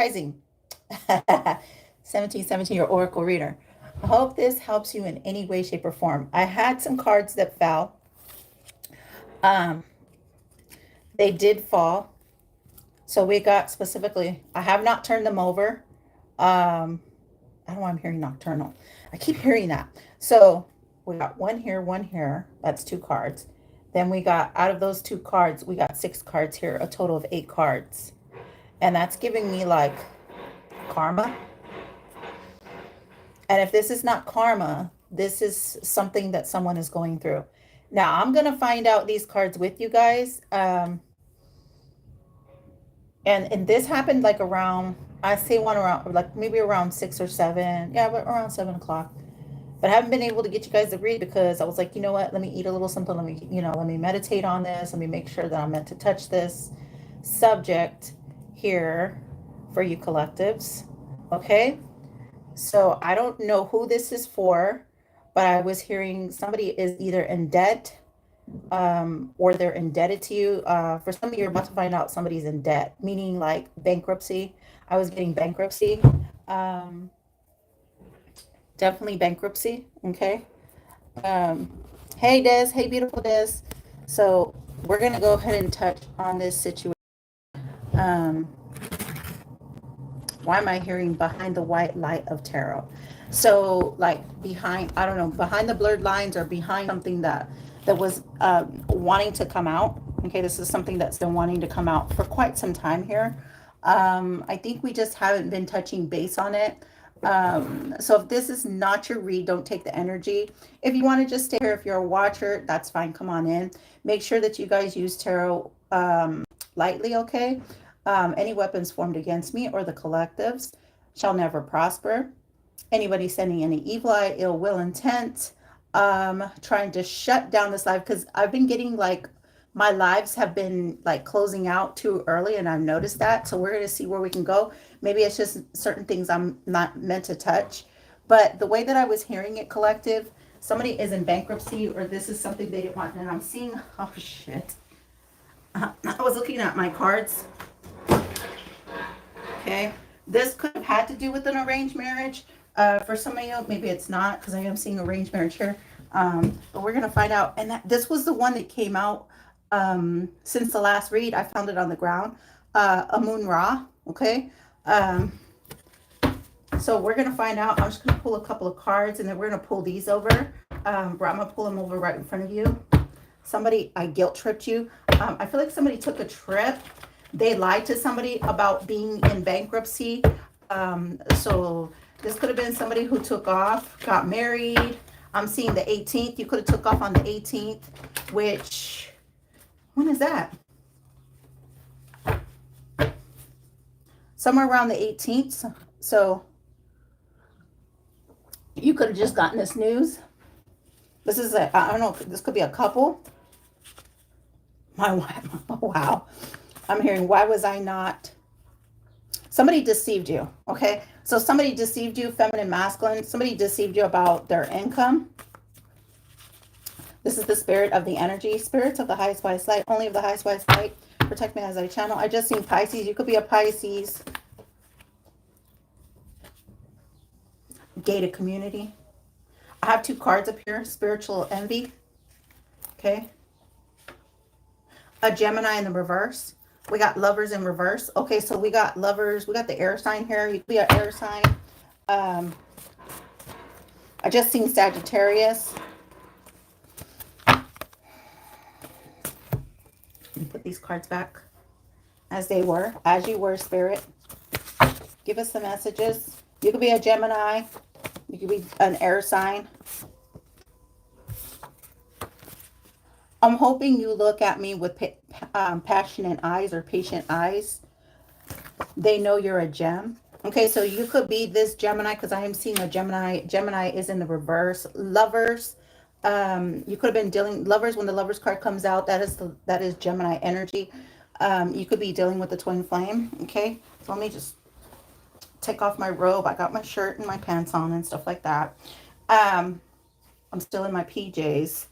Rising. 1717, your Oracle reader. I hope this helps you in any way, shape, or form. I had some cards that fell. Um, they did fall. So we got specifically, I have not turned them over. I don't know why I'm hearing nocturnal. I keep hearing that. So we got one here, one here. That's two cards. Then we got, out of those two cards, we got six cards here, a total of 8 cards. And that's giving me like karma. And if this is not karma, this is something that someone is going through. Now, I'm going to find out these cards with you guys. And this happened like around, I say one around, like maybe around 6 or 7. Yeah, but around 7 o'clock. But I haven't been able to get you guys to read because I was like, you know what? Let me eat a little something. Let me meditate on this. Let me make sure that I'm meant to touch this subject here for you collectives. Okay. So I don't know who this is for, but I was hearing somebody is either in debt, or they're indebted to you. For some of you, you're about to find out somebody's in debt, meaning like bankruptcy. I was getting bankruptcy. Um, Definitely bankruptcy. Okay. Um, hey, Des. Hey, beautiful Des. So we're going to go ahead and touch on this situation. Um, why am I hearing behind the white light of tarot? So like behind, I don't know, behind the blurred lines or behind something that was wanting to come out. Okay, this is something that's been wanting to come out for quite some time here. I think we just haven't been touching base on it. So if this is not your read, don't take the energy. If you want to just stay here, if you're a watcher, that's fine. Come on in. Make sure that you guys use tarot lightly, okay? Any weapons formed against me or the collectives shall never prosper. Anybody sending any evil eye, ill will, intent, trying to shut down this live, because I've been getting like my lives have been like closing out too early, and I've noticed that. So we're going to see where we can go. Maybe it's just certain things I'm not meant to touch. But the way that I was hearing it, collective, somebody is in bankruptcy, or this is something they didn't want. And I'm seeing, oh shit. I was looking at my cards. Okay. This could have had to do with an arranged marriage. For some of you, maybe it's not, because I am seeing arranged marriage here. But we're going to find out. And this was the one that came out since the last read. I found it on the ground. Amun Ra. Okay. So we're going to find out. I'm just going to pull a couple of cards, and then we're going to pull these over. I'm going to pull them over right in front of you. Somebody, I guilt tripped you. I feel like somebody took a trip. They lied to somebody about being in bankruptcy. So this could have been somebody who took off, got married. I'm seeing the 18th. You could have took off on the 18th, which, when is that? Somewhere around the 18th. So you could have just gotten this news. This is I don't know, this could be a couple. Wow. I'm hearing, why was I not? Somebody deceived you, okay? So somebody deceived you, feminine, masculine. Somebody deceived you about their income. This is the spirit of the energy. Spirits of the highest wise light, only of the highest wise light. Protect me as I channel. I just seen Pisces. You could be a Pisces. Gated community. I have 2 cards up here. Spiritual envy. Okay. A Gemini in the reverse. We got lovers in reverse. Okay, so we got lovers. We got the air sign here. You could be an air sign. I just seen Sagittarius. Let me put these cards back as they were. As you were, Spirit. Give us the messages. You could be a Gemini. You could be an air sign. I'm hoping you look at me with passionate eyes or patient eyes. They know you're a gem. Okay, so you could be this Gemini, because I am seeing a Gemini. Gemini is in the reverse. Lovers. You could have been dealing lovers. When the lovers card comes out, that is Gemini energy. You could be dealing with the twin flame. Okay, so let me just take off my robe. I got my shirt and my pants on and stuff like that. I'm still in my PJs.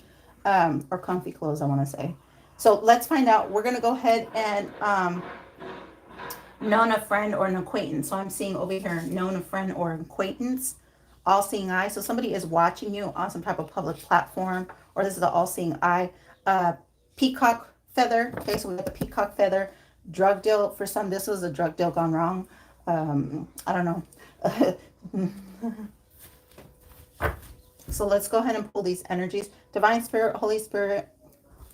Or comfy clothes, I want to say. So let's find out. We're going to go ahead and known a friend or an acquaintance. So I'm seeing over here, known a friend or acquaintance, all seeing eye. So somebody is watching you on some type of public platform, or this is the all seeing eye. Uh, Peacock feather. Okay, so we got the peacock feather. Drug deal. For some, this was a drug deal gone wrong. I don't know. So let's go ahead and pull these energies. Divine Spirit, Holy Spirit,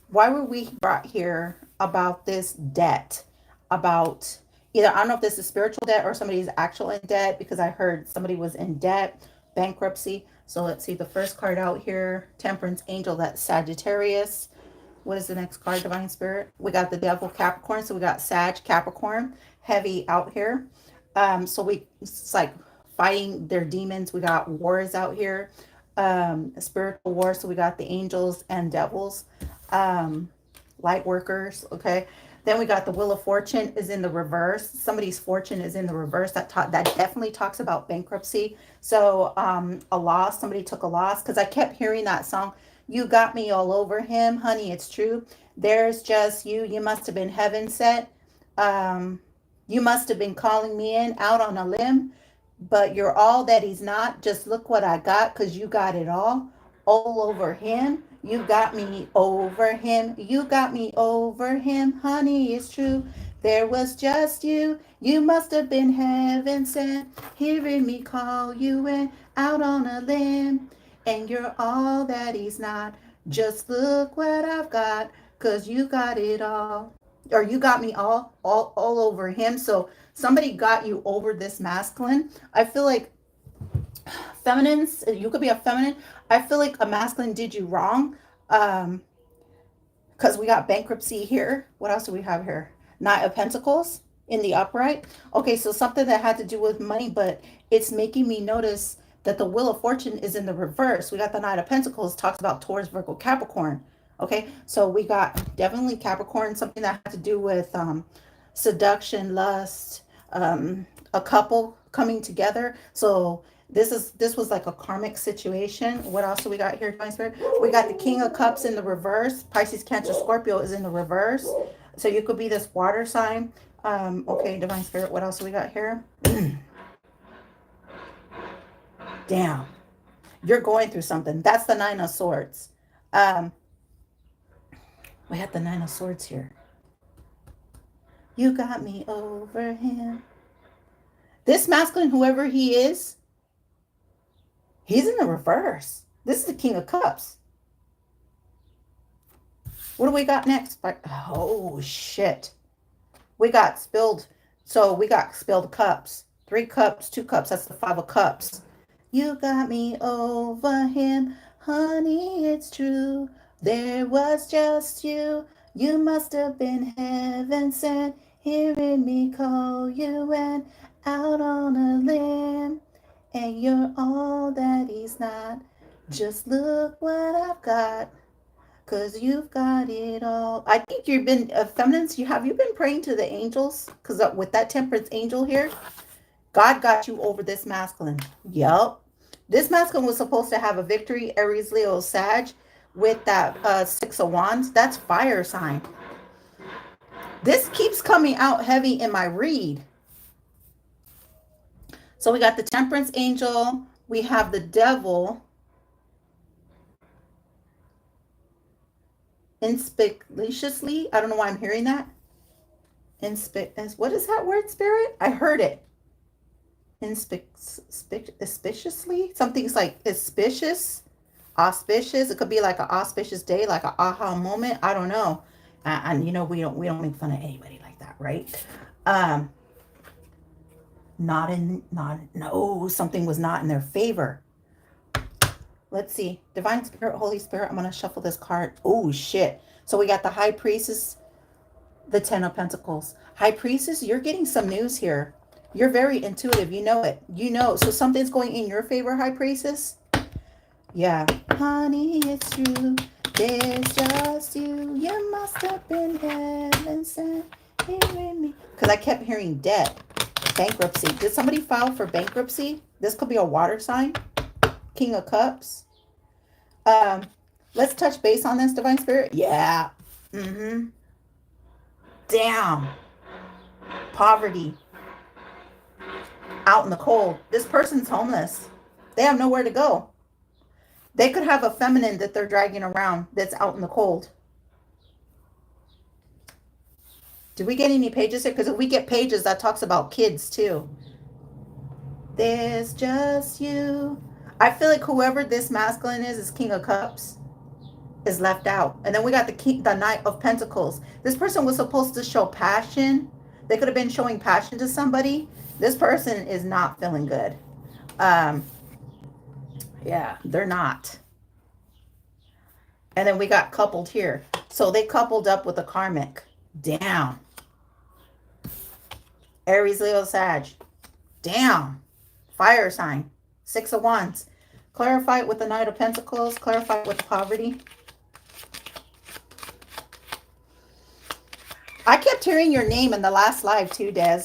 why were we brought here about this debt? About either, I don't know if this is spiritual debt or somebody's actual in debt, because I heard somebody was in debt, bankruptcy. So let's see the first card out here, Temperance Angel, that's Sagittarius. What is the next card, Divine Spirit? We got the Devil, Capricorn. So we got Sag, Capricorn, heavy out here. So it's like fighting their demons. We got wars out here, spiritual war. So we got the angels and devils, light workers. Okay. Then we got the Wheel of Fortune is in the reverse. Somebody's fortune is in the reverse. That definitely talks about bankruptcy. So a loss. Somebody took a loss, because I kept hearing that song. You got me all over him, honey. It's true. There's just you. You must have been heaven sent. You must have been calling me in out on a limb, but you're all that he's not. Just look what I got, because you got it all over him. You got me over him. You got me over him, honey. It's true. There was just you. You must have been heaven sent, hearing me call you in out on a limb. And you're all that he's not. Just look what I've got, because you got it all. Or you got me all over him. So somebody got you over this masculine. I feel like feminines, you could be a feminine. I feel like a masculine did you wrong. Because we got bankruptcy here. What else do we have here? Knight of Pentacles in the upright. Okay, so something that had to do with money, but it's making me notice that the Wheel of Fortune is in the reverse. We got the Knight of Pentacles, talks about Taurus, Virgo, Capricorn. Okay, so we got definitely Capricorn, something that had to do with seduction, lust, a couple coming together. So this was like a karmic situation. What else do we got here, Divine Spirit? We got the King of Cups in the reverse. Pisces, Cancer, Scorpio is in the reverse. So you could be this water sign. Okay, Divine Spirit, what else do we got here? Damn, you're going through something. That's the Nine of Swords. We had the Nine of Swords here. You got me over him. This masculine, whoever he is, he's in the reverse. This is the King of Cups. What do we got next? Oh, shit. We got spilled. So we got spilled cups. 3 cups, 2 cups. That's the 5 of Cups. You got me over him. Honey, it's true. There was just you. You must have been heaven sent, hearing me call you in out on a limb. And you're all that he's not. Just look what I've got, because you've got it all. I think you've been, feminines, have you been praying to the angels? Because with that Temperance Angel here, God got you over this masculine. Yup. This masculine was supposed to have a victory, Aries, Leo, Sag, with that 6 of Wands. That's fire sign. This keeps coming out heavy in my read. So we got the Temperance Angel. We have the Devil. Inspicaciously. I don't know why I'm hearing that. What is that word, Spirit? I heard it. Auspiciously. Something's like auspicious. Auspicious. It could be like an auspicious day, like an aha moment. I don't know. And you know, we don't make fun of anybody like that, right? No, something was not in their favor. Let's see. Divine Spirit, Holy Spirit. I'm going to shuffle this card. Oh, shit. So we got the High Priestess, the 10 of Pentacles. High Priestess, you're getting some news here. You're very intuitive. You know it. You know. So something's going in your favor, High Priestess. Yeah. Honey, it's true. There's just you. You must have been heaven sent, hearing me. Because I kept hearing debt. Bankruptcy. Did somebody file for bankruptcy? This could be a water sign. King of Cups. Let's touch base on this, Divine Spirit. Yeah. Damn. Poverty, out in the cold. This person's homeless. They have nowhere to go. They could have a feminine that they're dragging around that's out in the cold. Do we get any pages here? Because if we get pages, that talks about kids too. There's just you. I feel like whoever this masculine is King of Cups, is left out. And then we got the Knight of Pentacles. This person was supposed to show passion. They could have been showing passion to somebody. This person is not feeling good. Yeah, they're not. And then we got coupled here. So they coupled up with a karmic. Down. Aries, Leo, Sag. Down. Fire sign. 6 of Wands. Clarify it with the Knight of Pentacles. Clarify it with poverty. I kept hearing your name in the last live too, Des.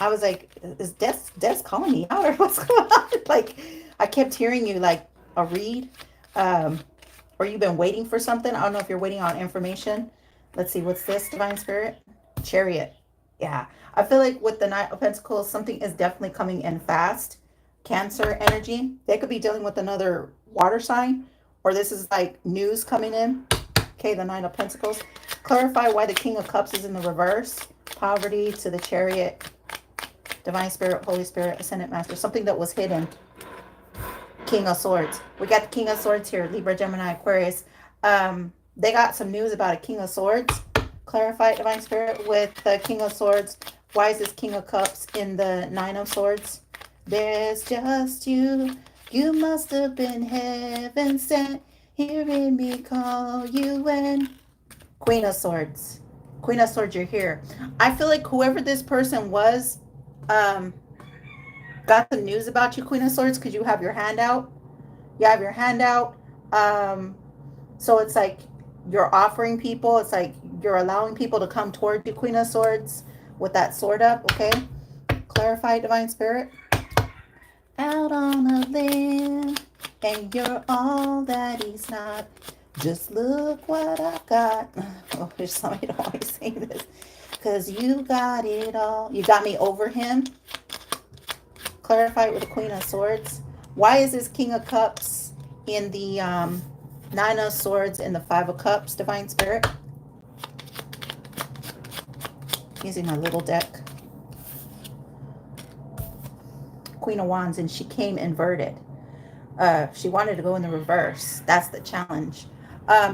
I was like, is Des calling me out or what's going on? Like, I kept hearing you like a read. Or you've been waiting for something. I don't know if you're waiting on information. Let's see, what's this, Divine Spirit? Chariot. Yeah. I feel like with the Knight of Pentacles, something is definitely coming in fast. Cancer energy. They could be dealing with another water sign. Or this is like news coming in. Okay, the Knight of Pentacles. Clarify why the King of Cups is in the reverse. Poverty to the Chariot. Divine Spirit, Holy Spirit, Ascendant Master. Something that was hidden. King of Swords. We got the King of Swords here. Libra, Gemini, Aquarius. They got some news about a King of Swords. Clarify, Divine Spirit, with the King of Swords. Why is this King of Cups in the Nine of Swords? There's just you. You must have been heaven sent. Hearing me call you in. Queen of Swords. Queen of Swords, you're here. I feel like whoever this person was, got the news about you, Queen of Swords, because you have your hand out. You have your hand out. So it's like you're offering people. It's like you're allowing people to come toward you, Queen of Swords, with that sword up, okay? Clarify, Divine Spirit. Out on a limb, and you're all that he's not. Just look what I got. Oh, there's somebody don't always say this. Because you got it all. You got me over him. Clarify it with the Queen of Swords. Why is this King of Cups in the Nine of Swords and the Five of Cups, Divine Spirit? Using my little deck. Queen of Wands, and she came inverted. She wanted to go in the reverse. That's the challenge.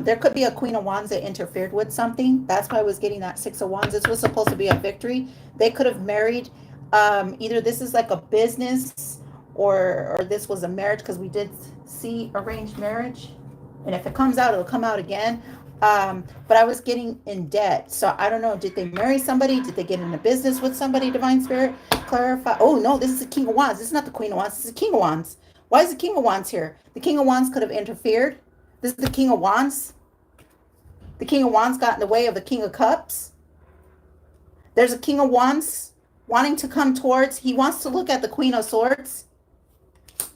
There could be a Queen of Wands that interfered with something. That's why I was getting that Six of Wands. This was supposed to be a victory. They could have married. Either this is like a business or this was a marriage, because we did see arranged marriage. And if it comes out, it'll come out again. But I was getting in debt. So I don't know. Did they marry somebody? Did they get into business with somebody, Divine Spirit? Clarify. Oh, no, this is the King of Wands. This is not the Queen of Wands. This is the King of Wands. Why is the King of Wands here? The King of Wands could have interfered. This is the King of Wands. The King of Wands got in the way of the King of Cups. There's a King of Wands wanting to come towards. He wants to look at the Queen of Swords,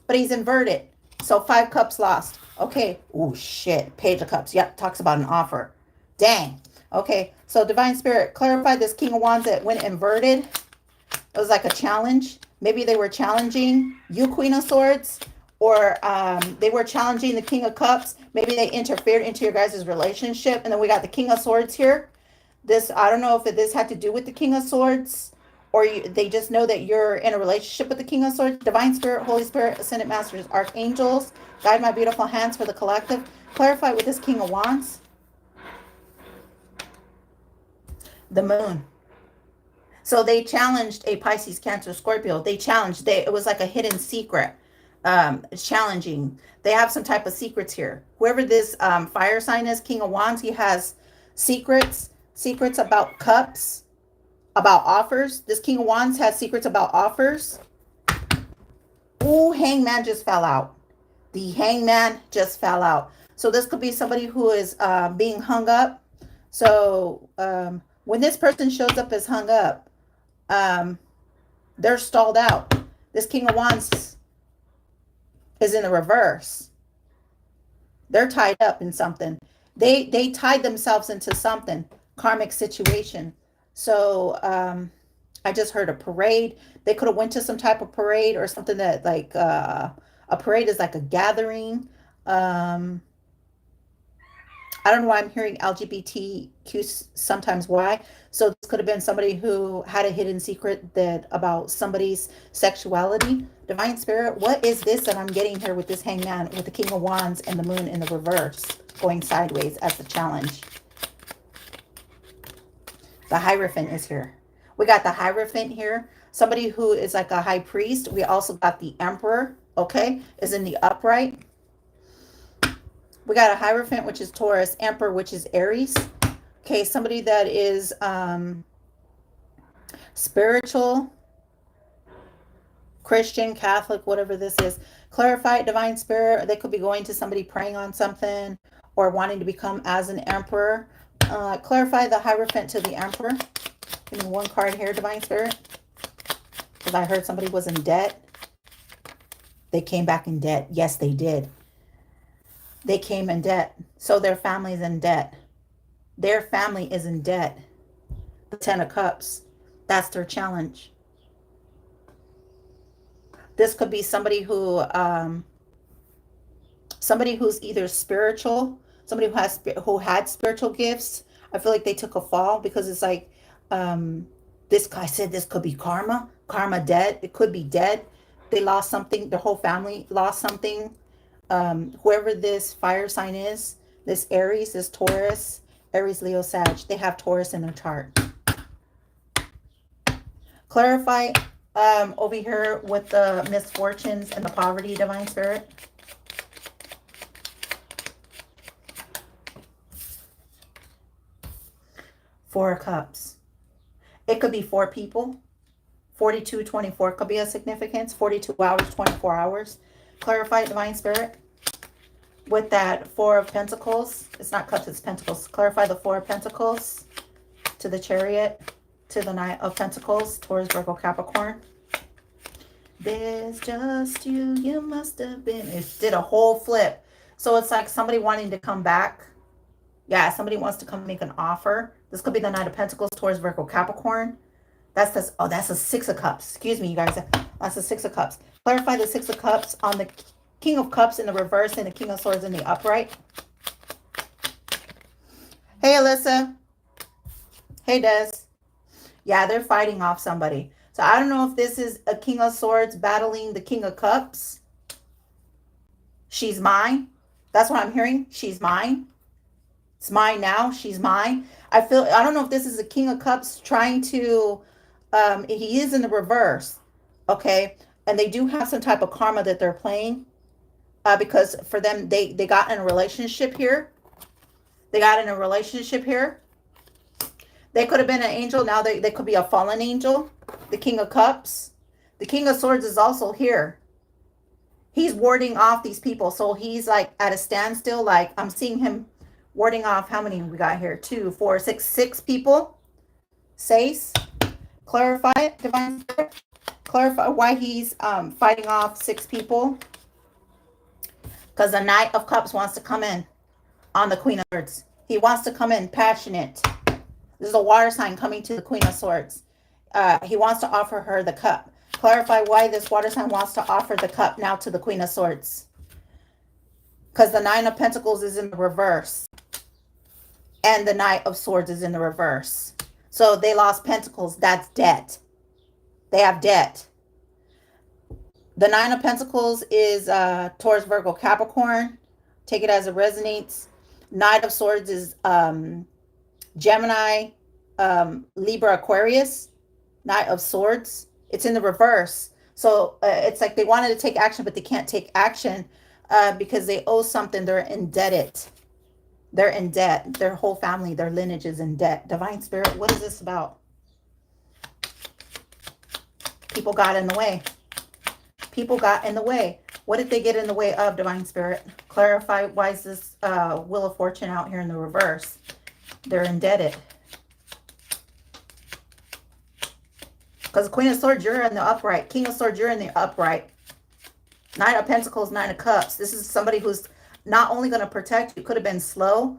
but he's inverted. So 5 cups lost. Okay. Oh, shit. Page of Cups. Yep. Talks about an offer. Dang. Okay. So Divine Spirit, clarify this King of Wands that went inverted. It was like a challenge. Maybe they were challenging you, Queen of Swords, or they were challenging the King of Cups. Maybe they interfered into your guys' relationship. And then we got the King of Swords here. This, I don't know if this had to do with the King of Swords, or they just know that you're in a relationship with the King of Swords. Divine Spirit, Holy Spirit, Ascendant Masters, Archangels, guide my beautiful hands for the collective. Clarify with this King of Wands. The Moon. So they challenged a Pisces, Cancer, Scorpio. They challenged. It was like a hidden secret. Challenging. They have some type of secrets here. Whoever this fire sign is, King of Wands, he has secrets. Secrets about cups. About offers. This King of Wands has secrets about offers. Ooh, Hangman just fell out. The Hangman just fell out. So this could be somebody who is being hung up. So when this person shows up as hung up, they're stalled out. This King of Wands is in the reverse. They're tied up in something. They tied themselves into something. Karmic situation. So I just heard a parade. They could have went to some type of parade or something that like a parade is like a gathering. Um, I don't know why I'm hearing LGBTQ sometimes why. So this could have been somebody who had a hidden secret that about somebody's sexuality. Divine Spirit, what is this that I'm getting here with this hangman with the King of Wands and the moon in the reverse going sideways as the challenge? The Hierophant is here. We got the Hierophant here. Somebody who is like a high priest. We also got the Emperor, okay, is in the upright. We got a Hierophant, which is Taurus, Emperor, which is Aries. Okay, somebody that is spiritual, Christian, Catholic, whatever this is. Clarify it, Divine Spirit. They could be going to somebody praying on something or wanting to become as an emperor. Clarify the Hierophant to the Emperor. Give me one card here, Divine Spirit. Because I heard somebody was in debt. They came back in debt. Yes, they did. They came in debt. So their family's in debt. Their family is in debt. The Ten of Cups. That's their challenge. This could be somebody who, somebody who's either spiritual, somebody who had spiritual gifts. I feel like they took a fall because it's like, this guy said this could be karma, debt. It could be debt. They lost something. Their whole family lost something. Whoever this fire sign is, this Aries, this Taurus, Aries, Leo, Sag, they have Taurus in their chart. Clarify over here with the misfortunes and the poverty, Divine Spirit. Four of Cups. It could be 4 people. 42, 24 could be a significance. 42 hours, 24 hours. Clarify, Divine Spirit. With that 4 of Pentacles. It's not Cups, it's Pentacles. Clarify the 4 of Pentacles to the Chariot, to the Knight of Pentacles, Taurus, Virgo, Capricorn. There's just you, you must have been. It did a whole flip. So it's like somebody wanting to come back. Yeah, somebody wants to come make an offer. This could be the Knight of Pentacles, Taurus, Virgo, Capricorn. That's this. Oh, that's a 6 of Cups. Excuse me, you guys. That's a 6 of Cups. Clarify the 6 of Cups on the King of Cups in the reverse and the King of Swords in the upright. Hey, Alyssa. Hey, Des. Yeah, they're fighting off somebody. So I don't know if this is a King of Swords battling the King of Cups. She's mine. That's what I'm hearing. She's mine. It's mine now. She's mine. I don't know if this is a King of Cups trying to, he is in the reverse. Okay. And they do have some type of karma that they're playing. Because for them, they got in a relationship here. They got in a relationship here. They could have been an angel. Now they could be a fallen angel. The King of Cups. The King of Swords is also here. He's warding off these people. So he's like at a standstill. Like I'm seeing him warding off. How many we got here? 2, 4, 6, 6 people. 6. Clarify it, Divine Spirit. Clarify why he's fighting off 6 people. Because the Knight of Cups wants to come in on the Queen of Swords. He wants to come in passionate. This is a water sign coming to the Queen of Swords. He wants to offer her the cup. Clarify why this water sign wants to offer the cup now to the Queen of Swords. Because the 9 of Pentacles is in the reverse. And the Knight of Swords is in the reverse. So they lost Pentacles. That's debt. They have debt. The 9 of Pentacles is Taurus, Virgo, Capricorn. Take it as it resonates. Knight of Swords is Gemini, Libra, Aquarius. Knight of Swords. It's in the reverse. So it's like they wanted to take action, but they can't take action because they owe something. They're indebted. They're in debt. Their whole family, their lineage is in debt. Divine Spirit, what is this about? People got in the way. People got in the way. What did they get in the way of, Divine Spirit? Clarify why is this Wheel of Fortune out here in the reverse? They're indebted. Because Queen of Swords, you're in the upright. King of Swords, you're in the upright. 9 of Pentacles, 9 of Cups. This is somebody who's not only going to protect you, could have been slow.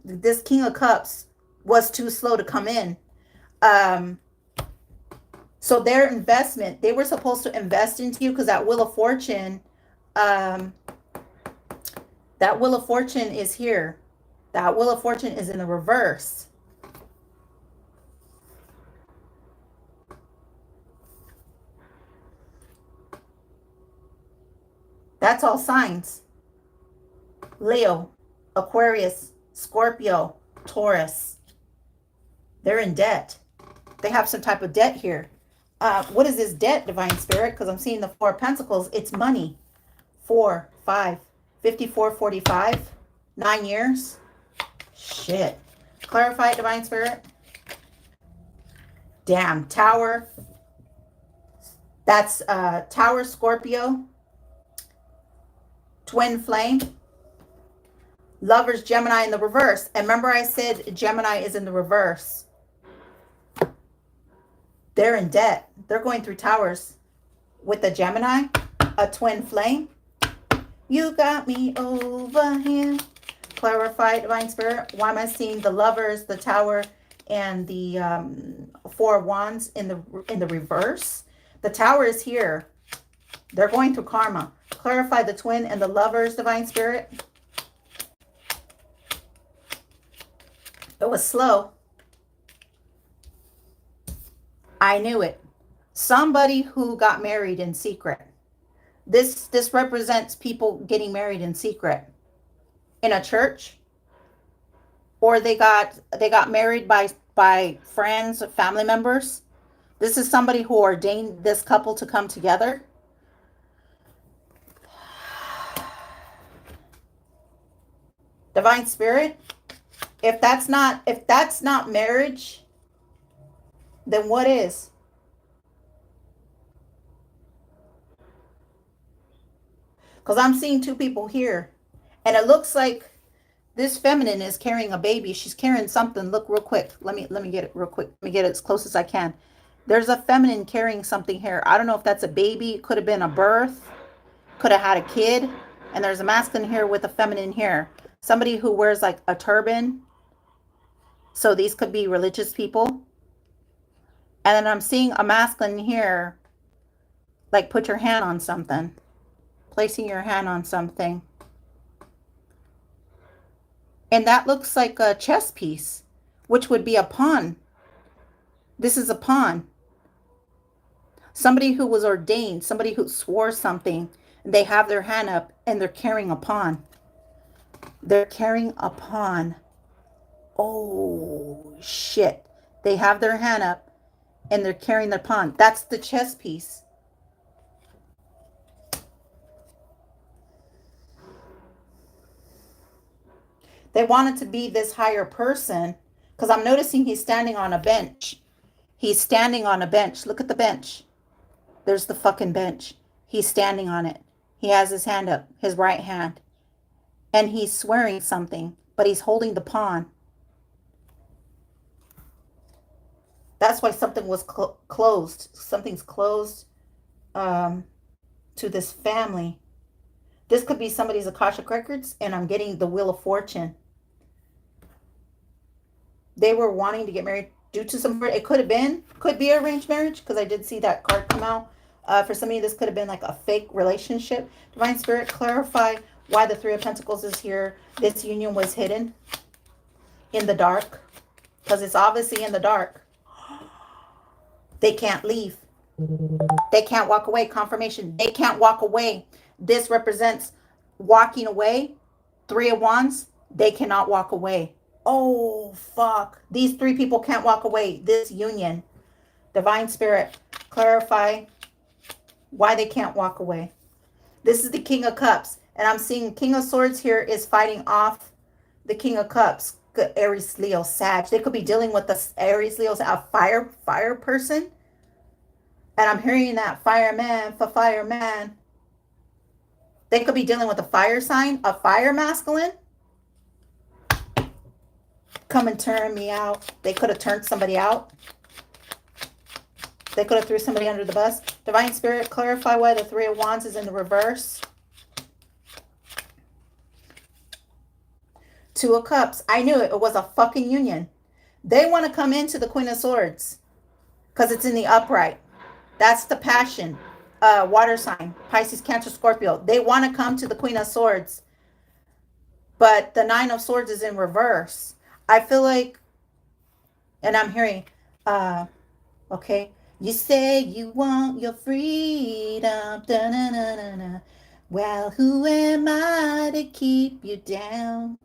This King of Cups was too slow to come in. So their investment, they were supposed to invest into you, because that Wheel of Fortune, um, that Wheel of Fortune is here. That Wheel of Fortune is in the reverse. That's all signs. Leo, Aquarius, Scorpio, Taurus. They're in debt. They have some type of debt here. What is this debt, Divine Spirit? Because I'm seeing the Four of Pentacles. It's money. 4, 5, 54, 45. 9 years. Shit. Clarify it, Divine Spirit. Damn. Tower. That's Tower, Scorpio. Twin flame. Lovers, Gemini in the reverse. And remember I said Gemini is in the reverse. They're in debt. They're going through towers with a Gemini, a twin flame. You got me over here. Clarify, Divine Spirit. Why am I seeing the Lovers, the Tower, and the Four of Wands in the reverse? The Tower is here. They're going through karma. Clarify the Twin and the Lovers, Divine Spirit. It was slow. I knew it. Somebody who got married in secret. This represents people getting married in secret in a church, or they got married by friends, family members. This is somebody who ordained this couple to come together. Divine Spirit, if that's not marriage, then what is? Because I'm seeing two people here, and it looks like this feminine is carrying a baby. She's carrying something. Look real quick. Let me get it real quick. Let me get it as close as I can. There's a feminine carrying something here. I don't know if that's a baby. It could have been a birth. Could have had a kid. And there's a masculine here with a feminine here. Somebody who wears like a turban. So these could be religious people. And then I'm seeing a masculine here. Like put your hand on something. Placing your hand on something. And that looks like a chess piece, which would be a pawn. This is a pawn. Somebody who was ordained, somebody who swore something, and they have their hand up and they're carrying a pawn. They're carrying a pawn. Oh, shit. They have their hand up and they're carrying their pawn. That's the chess piece. They wanted to be this higher person, because I'm noticing he's standing on a bench. He's standing on a bench. Look at the bench. There's the fucking bench. He's standing on it. He has his hand up, his right hand. And he's swearing something, but he's holding the pawn. That's why something was closed. Something's closed to this family. This could be somebody's Akashic Records, and I'm getting the Wheel of Fortune. They were wanting to get married due to some, it could be arranged marriage, because I did see that card come out. For somebody, this could have been like a fake relationship. Divine Spirit, clarify why the Three of Pentacles is here. This union was hidden in the dark, because it's obviously in the dark. They can't leave. They can't walk away. Confirmation. They can't walk away. This represents walking away. Three of Wands. They cannot walk away. Oh, fuck. These three people can't walk away. This union. Divine Spirit, clarify why they can't walk away. This is the King of Cups. And I'm seeing King of Swords here is fighting off the King of Cups. Aries, Leo, Sag. They could be dealing with the Aries, Leo, a fire person. And I'm hearing that fireman for fireman. They could be dealing with a fire sign, a fire masculine. Come and turn me out. They could have turned somebody out. They could have threw somebody under the bus. Divine Spirit, clarify why the Three of Wands is in the reverse. Two of Cups. I knew it. It was a fucking union. They want to come into the Queen of Swords because it's in the upright. That's the passion. Water sign, Pisces, Cancer, Scorpio. They want to come to the Queen of Swords, but the Nine of Swords is in reverse. I feel like, and I'm hearing, uh, okay, you say you want your freedom. Da-na-na-na-na. Well, who am I to keep you down?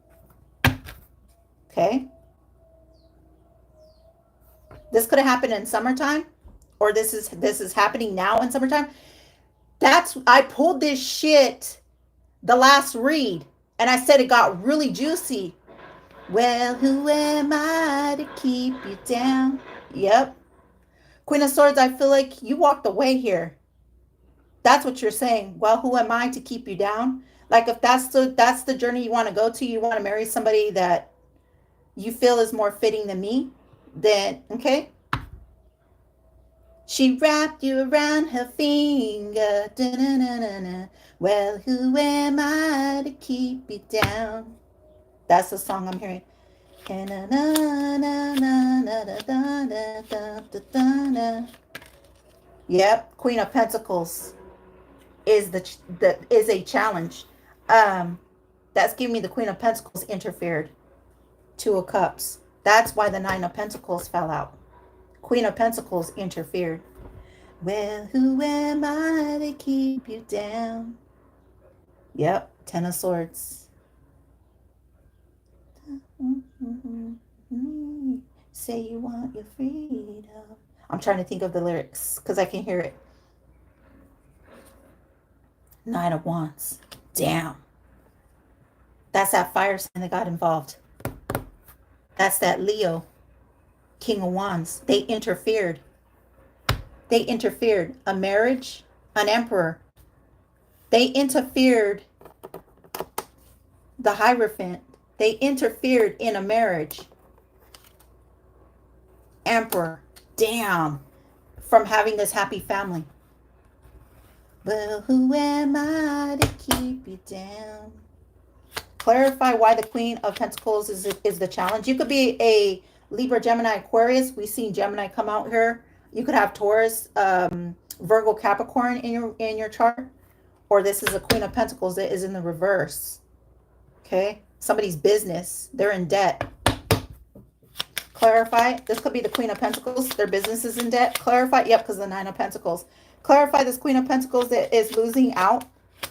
Okay. This could have happened in summertime, or this is happening now in summertime. That's I pulled this shit the last read, and I said it got really juicy. Well, who am I to keep you down? Yep. Queen of Swords, I feel like you walked away here. That's what you're saying. Well, who am I to keep you down? Like if that's the journey you want to go to, you want to marry somebody that you feel is more fitting than me, then okay. She wrapped you around her finger. Da-na-na-na-na. Well, who am I to keep you down? That's the song I'm hearing. Yep, Queen of Pentacles is a challenge. That's giving me the Queen of Pentacles interfered. Two of Cups. That's why the Nine of Pentacles fell out. Queen of Pentacles interfered. Well, who am I to keep you down? Yep, Ten of Swords. Say you want your freedom. I'm trying to think of the lyrics because I can hear it. Nine of Wands. Damn. That's that fire sign that got involved. That's that Leo. King of Wands. They interfered. They interfered. A marriage, an emperor. They interfered. The Hierophant. They interfered in a marriage. Emperor. Damn. From having this happy family. Well, who am I to keep you down? Clarify why the Queen of Pentacles is the challenge. You could be a Libra, Gemini, Aquarius. We've seen Gemini come out here. You could have Taurus, Virgo, Capricorn in your chart. Or this is a Queen of Pentacles that is in the reverse. Okay? Somebody's business. They're in debt. Clarify. This could be the Queen of Pentacles. Their business is in debt. Clarify. Yep, because the Nine of Pentacles. Clarify this Queen of Pentacles that is losing out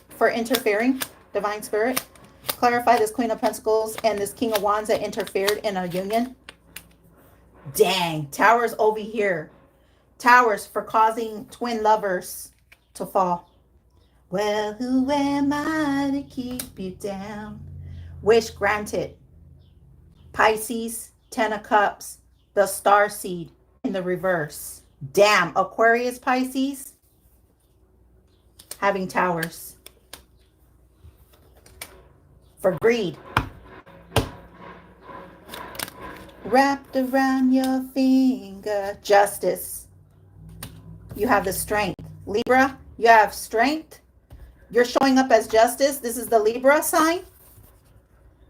for interfering. Divine Spirit. Clarify this Queen of Pentacles and this King of Wands that interfered in a union. Dang. Towers over here. Towers for causing twin lovers to fall. Well, who am I to keep you down? Wish granted. Pisces, Ten of Cups, the Star Seed in the reverse. Damn. Aquarius, Pisces, having towers. For greed. Wrapped around your finger. Justice. You have the strength. Libra, you have strength. You're showing up as justice. This is the Libra sign.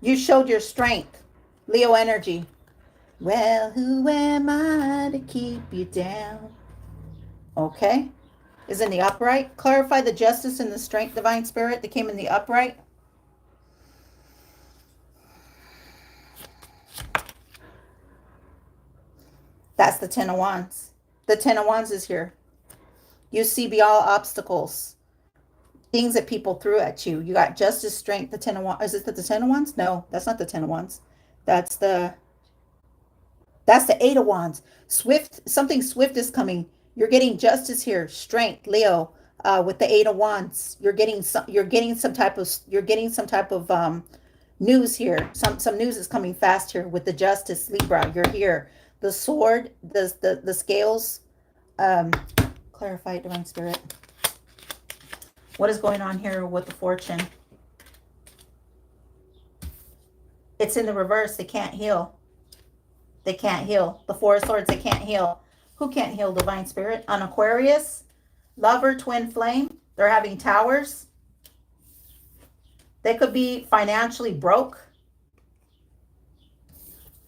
You showed your strength. Leo energy. Well, who am I to keep you down? Okay. Is in the upright. Clarify the justice and the strength, Divine Spirit, that came in the upright. That's the Ten of Wands. The Ten of Wands is here. You see beyond obstacles. Things that people threw at you. You got justice, strength, the Ten of Wands. Is it the Ten of Wands? No, that's not the Ten of Wands. That's the Eight of Wands. Swift, something swift is coming. You're getting justice here. Strength, Leo, with the Eight of Wands. You're getting some type of news here. Some news is coming fast here with the Justice, Libra. You're here. The Sword, the Scales. Clarify it, Divine Spirit. What is going on here with the Fortune? It's in the reverse. They can't heal. They can't heal. The Four of Swords, they can't heal. Who can't heal, Divine Spirit? An Aquarius, Lover, Twin Flame. They're having towers. They could be financially broke.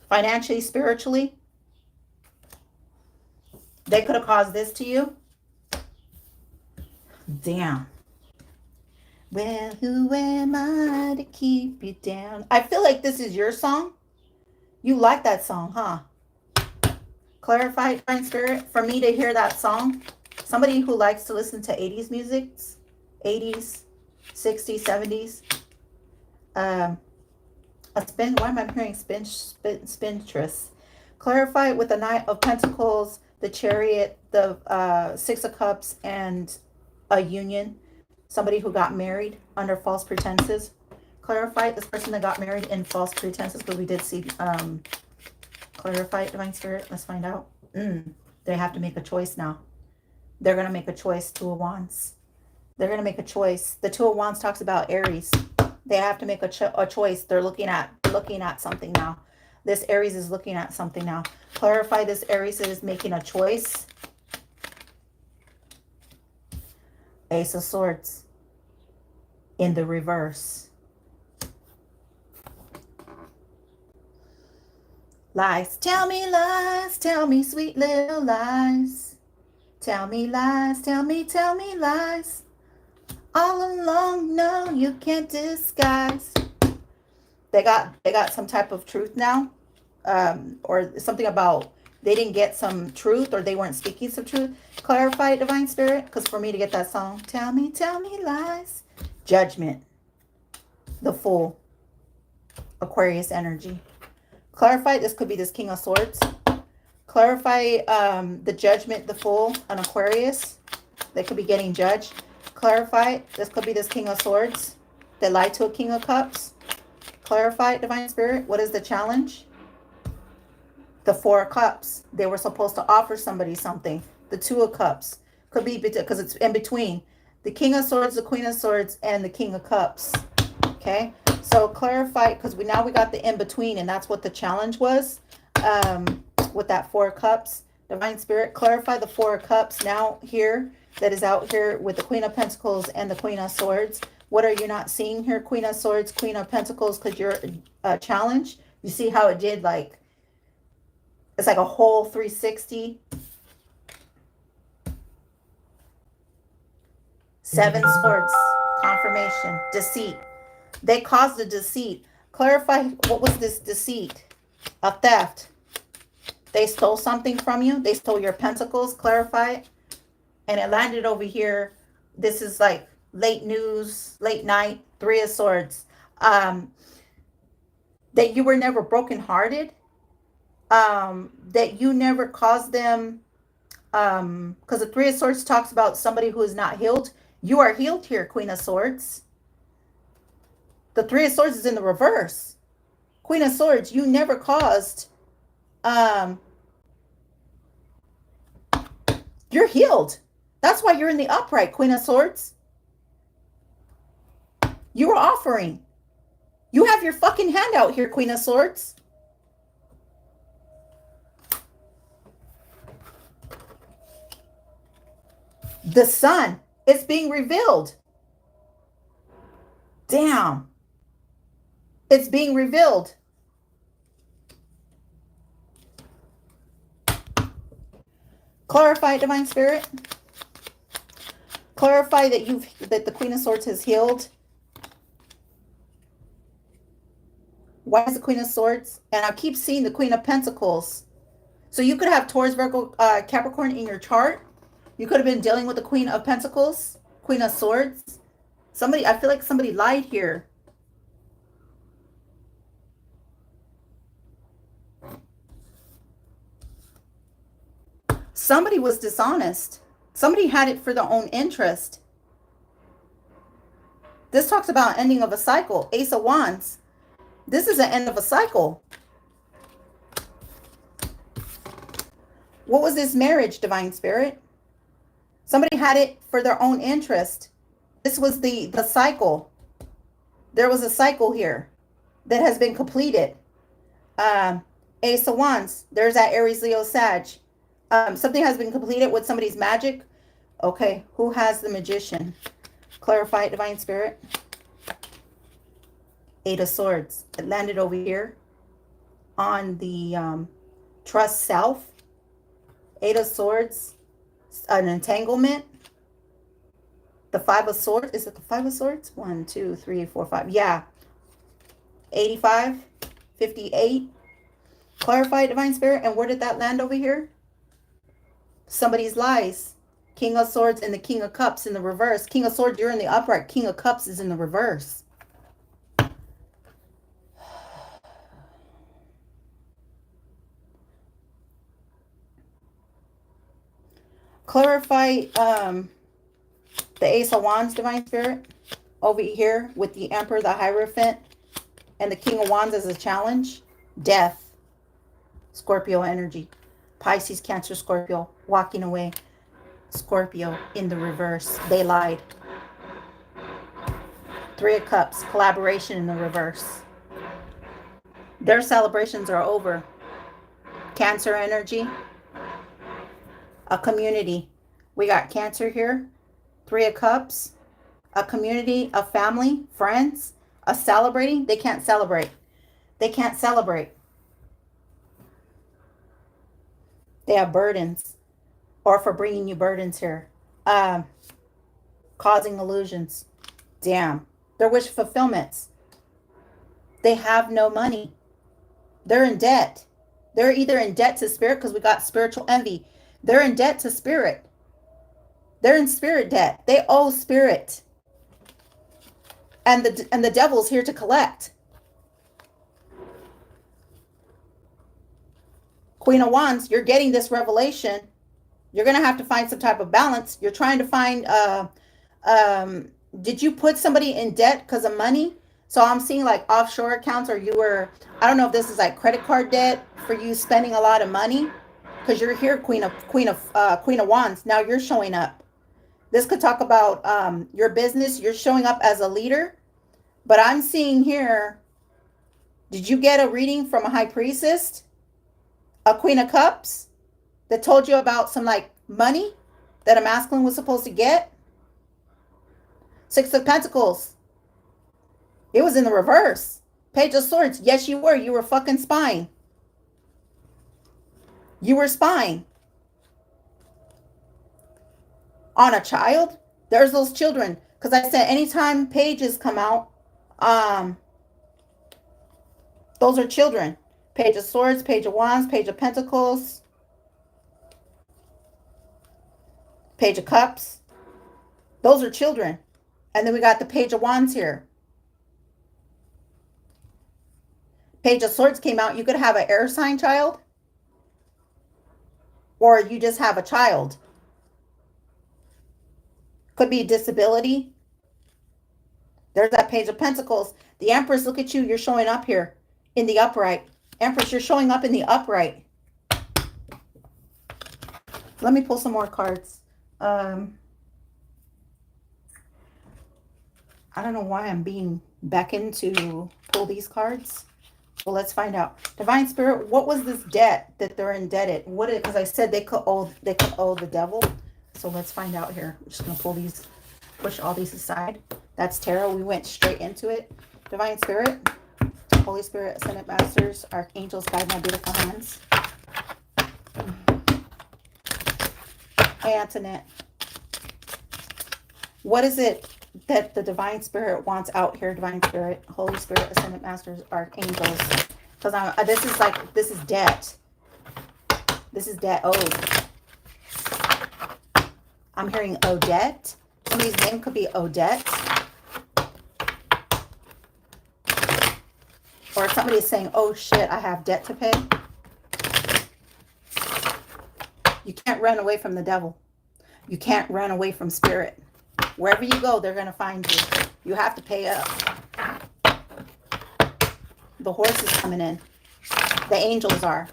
Financially, spiritually. They could have caused this to you. Damn. Well, who am I to keep you down? I feel like this is your song. You like that song, huh? Clarify, Divine Spirit, for me to hear that song. Somebody who likes to listen to 80s music, 80s, 60s, 70s. Why am I hearing spinstress? Clarify it with the Knight of Pentacles, the Chariot, the Six of Cups, and a union. Somebody who got married under false pretenses. Clarify this person that got married in false pretenses, because we did see clarify it, Divine Spirit. Let's find out. They have to make a choice now. They're going to make a choice. Two of Wands. They're going to make a choice. The Two of Wands talks about Aries. They have to make a choice. They're looking at something now. This Aries is looking at something now. Clarify this Aries is making a choice. Ace of Swords in the reverse. Lies. Tell me lies. Tell me sweet little lies. Tell me lies. Tell me lies. All along, no, you can't disguise. They got some type of truth now, or something about they didn't get some truth, or they weren't speaking some truth. Clarify it, Divine Spirit, because for me to get that song, tell me lies. Judgment, the Fool, Aquarius energy. Clarify, this could be this King of Swords. Clarify the Judgment, the Fool, an Aquarius. They could be getting judged. Clarify, this could be this King of Swords. They lied to a King of Cups. Clarify, Divine Spirit, what is the challenge? The Four of Cups. They were supposed to offer somebody something. The Two of Cups. Could be because it's in between. The King of Swords, the Queen of Swords, and the King of Cups. Okay? So clarify, because we got the in-between, and that's what the challenge was with that Four of Cups. Divine Spirit, clarify the Four of Cups now here, that is out here with the Queen of Pentacles and the Queen of Swords. What are you not seeing here? Queen of Swords, Queen of Pentacles, because you're challenged. You see how it did, like, it's like a whole 360. Seven Swords, confirmation, deceit. They caused the deceit. Clarify, what was this deceit? A theft. They stole something from you. They stole your pentacles. Clarify it. And it landed over here. This is like late news, late night, Three of Swords. That you were never brokenhearted. That you never caused them. Because the Three of Swords talks about somebody who is not healed. You are healed here, Queen of Swords. The Three of Swords is in the reverse. Queen of Swords, you never caused. You're healed. That's why you're in the upright, Queen of Swords. You were offering. You have your fucking hand out here, Queen of Swords. The sun is being revealed. Damn. It's being revealed. Clarify, Divine Spirit. Clarify that the Queen of Swords has healed. Why is the Queen of Swords? And I keep seeing the Queen of Pentacles. So you could have Taurus, Virgo, Capricorn in your chart. You could have been dealing with the Queen of Pentacles, Queen of Swords. I feel like somebody lied here. Somebody was dishonest. Somebody had it for their own interest. This talks about ending of a cycle. Ace of Wands. This is the end of a cycle. What was this marriage, Divine Spirit? Somebody had it for their own interest. This was the cycle. There was a cycle here that has been completed. Ace of Wands. There's that Aries, Leo, Sag. Something has been completed with somebody's magic. Okay, who has the Magician? Clarify it, Divine Spirit. Eight of Swords. It landed over here on the Trust Self. Eight of Swords. An entanglement. The Five of Swords. Is it the Five of Swords? 1, 2, 3, 4, 5. Yeah. 85, 58. Clarify, Divine Spirit. And where did that land over here? Somebody's lies. King of Swords and the King of Cups in the reverse. King of Swords, you're in the upright. King of Cups is in the reverse. Clarify the Ace of Wands, Divine Spirit. Over here with the Emperor, the Hierophant, and the King of Wands as a challenge. Death. Scorpio energy. Pisces, Cancer, Scorpio. Walking away. Scorpio in the reverse. They lied. Three of Cups. Collaboration in the reverse. Their celebrations are over. Cancer energy. A community. We got Cancer here. Three of Cups. A community, a family, friends, a celebrating. They can't celebrate. They can't celebrate. They have burdens. Or for bringing you burdens here. Causing illusions. Damn. They're wish fulfillments. They have no money. They're in debt. They're either in debt to spirit because we got spiritual envy. They're in debt to spirit. They're in spirit debt. They owe spirit. And the devil's here to collect. Queen of Wands, you're getting this revelation. You're going to have to find some type of balance. You're trying to find, did you put somebody in debt because of money? So I'm seeing like offshore accounts, or you were, I don't know if this is like credit card debt for you spending a lot of money, because you're here, Queen of Wands. Now you're showing up. This could talk about your business. You're showing up as a leader. But I'm seeing here, did you get a reading from a high priestess? A Queen of Cups that told you about some like money that a masculine was supposed to get? Six of Pentacles. It was in the reverse. Page of Swords. Yes, you were. You were fucking spying. You were spying on a child. There's those children. Because I said anytime pages come out, those are children. Page of Swords, Page of Wands, Page of Pentacles, Page of Cups. Those are children. And then we got the Page of Wands here. Page of Swords came out. You could have an air sign child, or you just have a child. Could be a disability. There's that Page of Pentacles. The Empress, look at you. You're showing up here in the upright. Empress, you're showing up in the upright. Let me pull some more cards. I don't know why I'm being beckoned to pull these cards. Well, let's find out. Divine Spirit, what was this debt that they're indebted? What is, because I said they could owe the devil. So let's find out here. I'm just gonna pull these, push all these aside. That's tarot. We went straight into it. Divine Spirit, Holy Spirit, Ascended Masters, Archangels, guide my beautiful hands. Hey, Antoinette. What is it that the Divine Spirit wants out here? Divine Spirit, Holy Spirit, Ascended Masters, Archangels. Because this is debt. This is debt owed. I'm hearing Odette. Somebody's name could be Odette. Or somebody is saying, oh shit, I have debt to pay. You can't run away from the devil. You can't run away from spirit. Wherever you go, they're going to find you. You have to pay up. The horse is coming in. The angels are.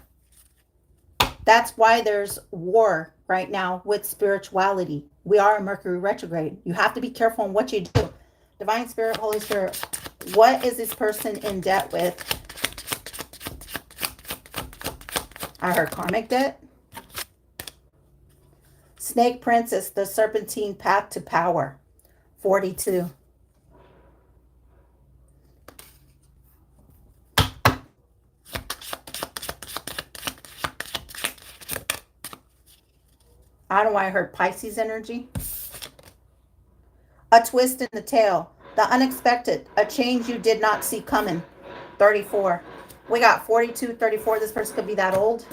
That's why there's war right now with spirituality. We are in Mercury retrograde. You have to be careful on what you do. Divine Spirit, Holy Spirit, what is this person in debt with? I heard karmic debt. Snake Princess, the Serpentine Path to Power, 42. I don't know why I heard Pisces energy. A twist in the tale. The unexpected. A change you did not see coming. 34. We got 42, 34. This person could be that old.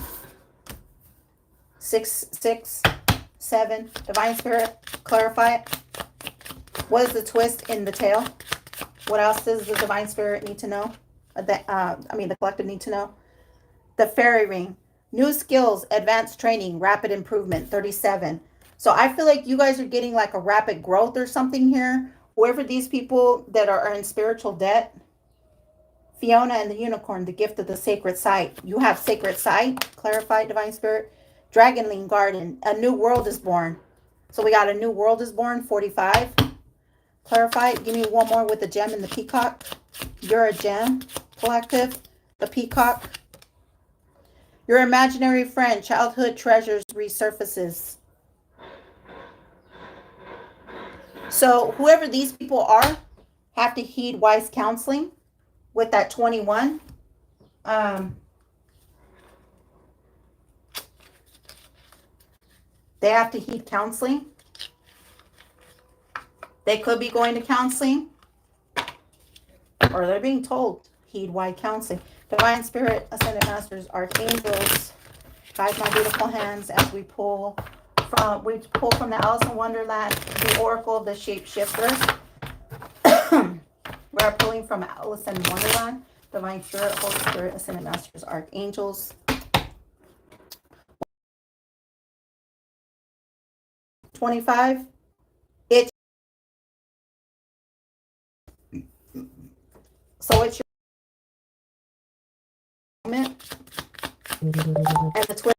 6, 6, 7. Divine Spirit, clarify it. What is the twist in the tale? What else does the Divine Spirit need to know? The collective need to know. The fairy ring. New skills, advanced training, rapid improvement. 37. So I feel like you guys are getting like a rapid growth or something here. Whoever these people that are in spiritual debt. Fiona and the unicorn, the gift of the sacred sight. You have sacred sight. Clarify, Divine Spirit. Dragonling garden. A new world is born. So we got a new world is born. 45. Clarify. Give me one more with the gem and the peacock. You're a gem. Collective. The peacock. Your imaginary friend, childhood treasures resurfaces. So whoever these people are have to heed wise counseling with that 21. They have to heed counseling. They could be going to counseling, or they're being told heed wise counseling. Divine Spirit, Ascended Masters, Archangels, guide my beautiful hands as we pull from the Alice in Wonderland, the Oracle of the Shapeshifter. We are pulling from Alice in Wonderland, Divine Spirit, Holy Spirit, Ascended Masters, Archangels. 25. It's your moment. And the twist.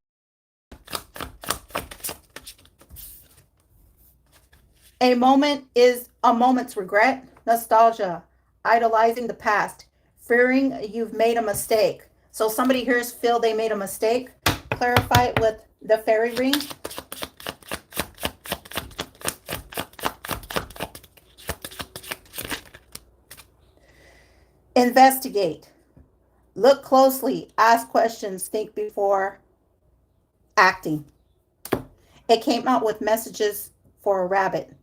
A moment is a moment's regret, nostalgia, idolizing the past, fearing you've made a mistake. So somebody here feel they made a mistake. Clarify it with the fairy ring. Investigate. Look closely. Ask questions. Think before acting. It came out with messages for a rabbit.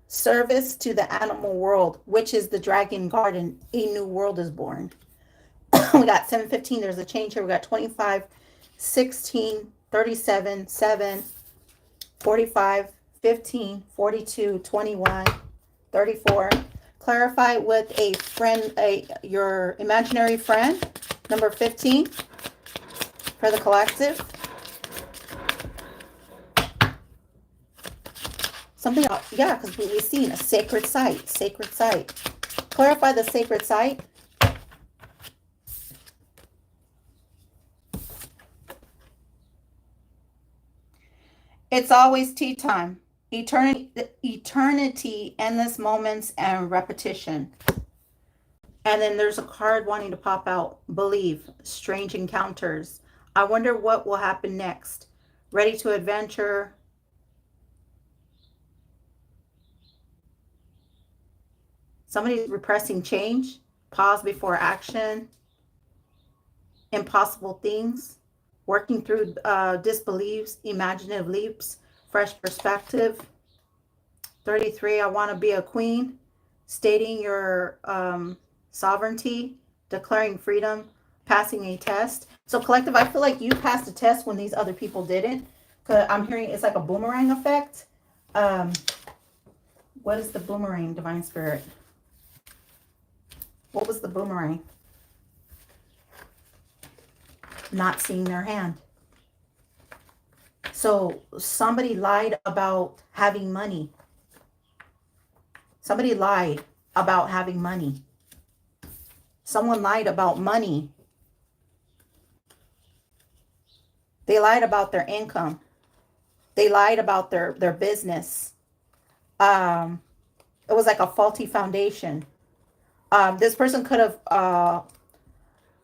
Service to the animal world, which is the dragon garden. A new world is born. We got 7:15. There's a change here. We got 25, 16, 37, 7, 45, 15, 42, 21, 34. Clarify with a friend, your imaginary friend. Number 15 for the collective. Something, yeah, because we've seen a sacred site. Sacred site. Clarify the sacred site. It's always tea time. Eternity, endless moments, and repetition. And then there's a card wanting to pop out. Believe. Strange encounters. I wonder what will happen next. Ready to adventure. Somebody's repressing change. Pause before action. Impossible things. Working through disbeliefs. Imaginative leaps. Fresh perspective. 33. I want to be a queen. Stating your sovereignty. Declaring freedom. Passing a test. So collective, I feel like you passed a test when these other people didn't. Because I'm hearing it's like a boomerang effect. What is the boomerang, Divine Spirit? What was the boomerang? Not seeing their hand. So somebody lied about having money. Somebody lied about having money. Someone lied about money. They lied about their income. They lied about their business. It was like a faulty foundation. This person could have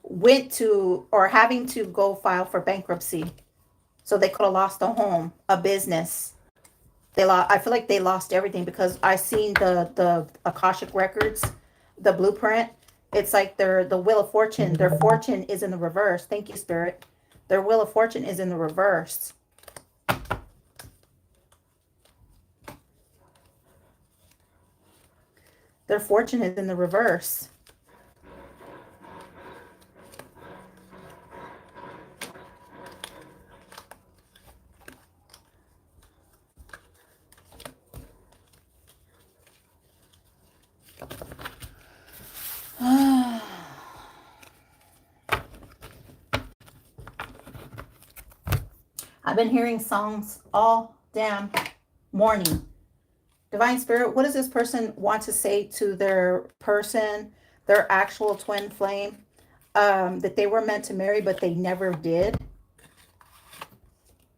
went to or having to go file for bankruptcy. So they could have lost a home, a business. I feel like they lost everything because I seen the Akashic records, the blueprint. It's like the wheel of fortune. Their fortune is in the reverse. Thank you, Spirit. Their wheel of fortune is in the reverse. Their fortune is in the reverse. I've been hearing songs all damn morning. Divine Spirit, what does this person want to say to their person, their actual twin flame, that they were meant to marry, but they never did?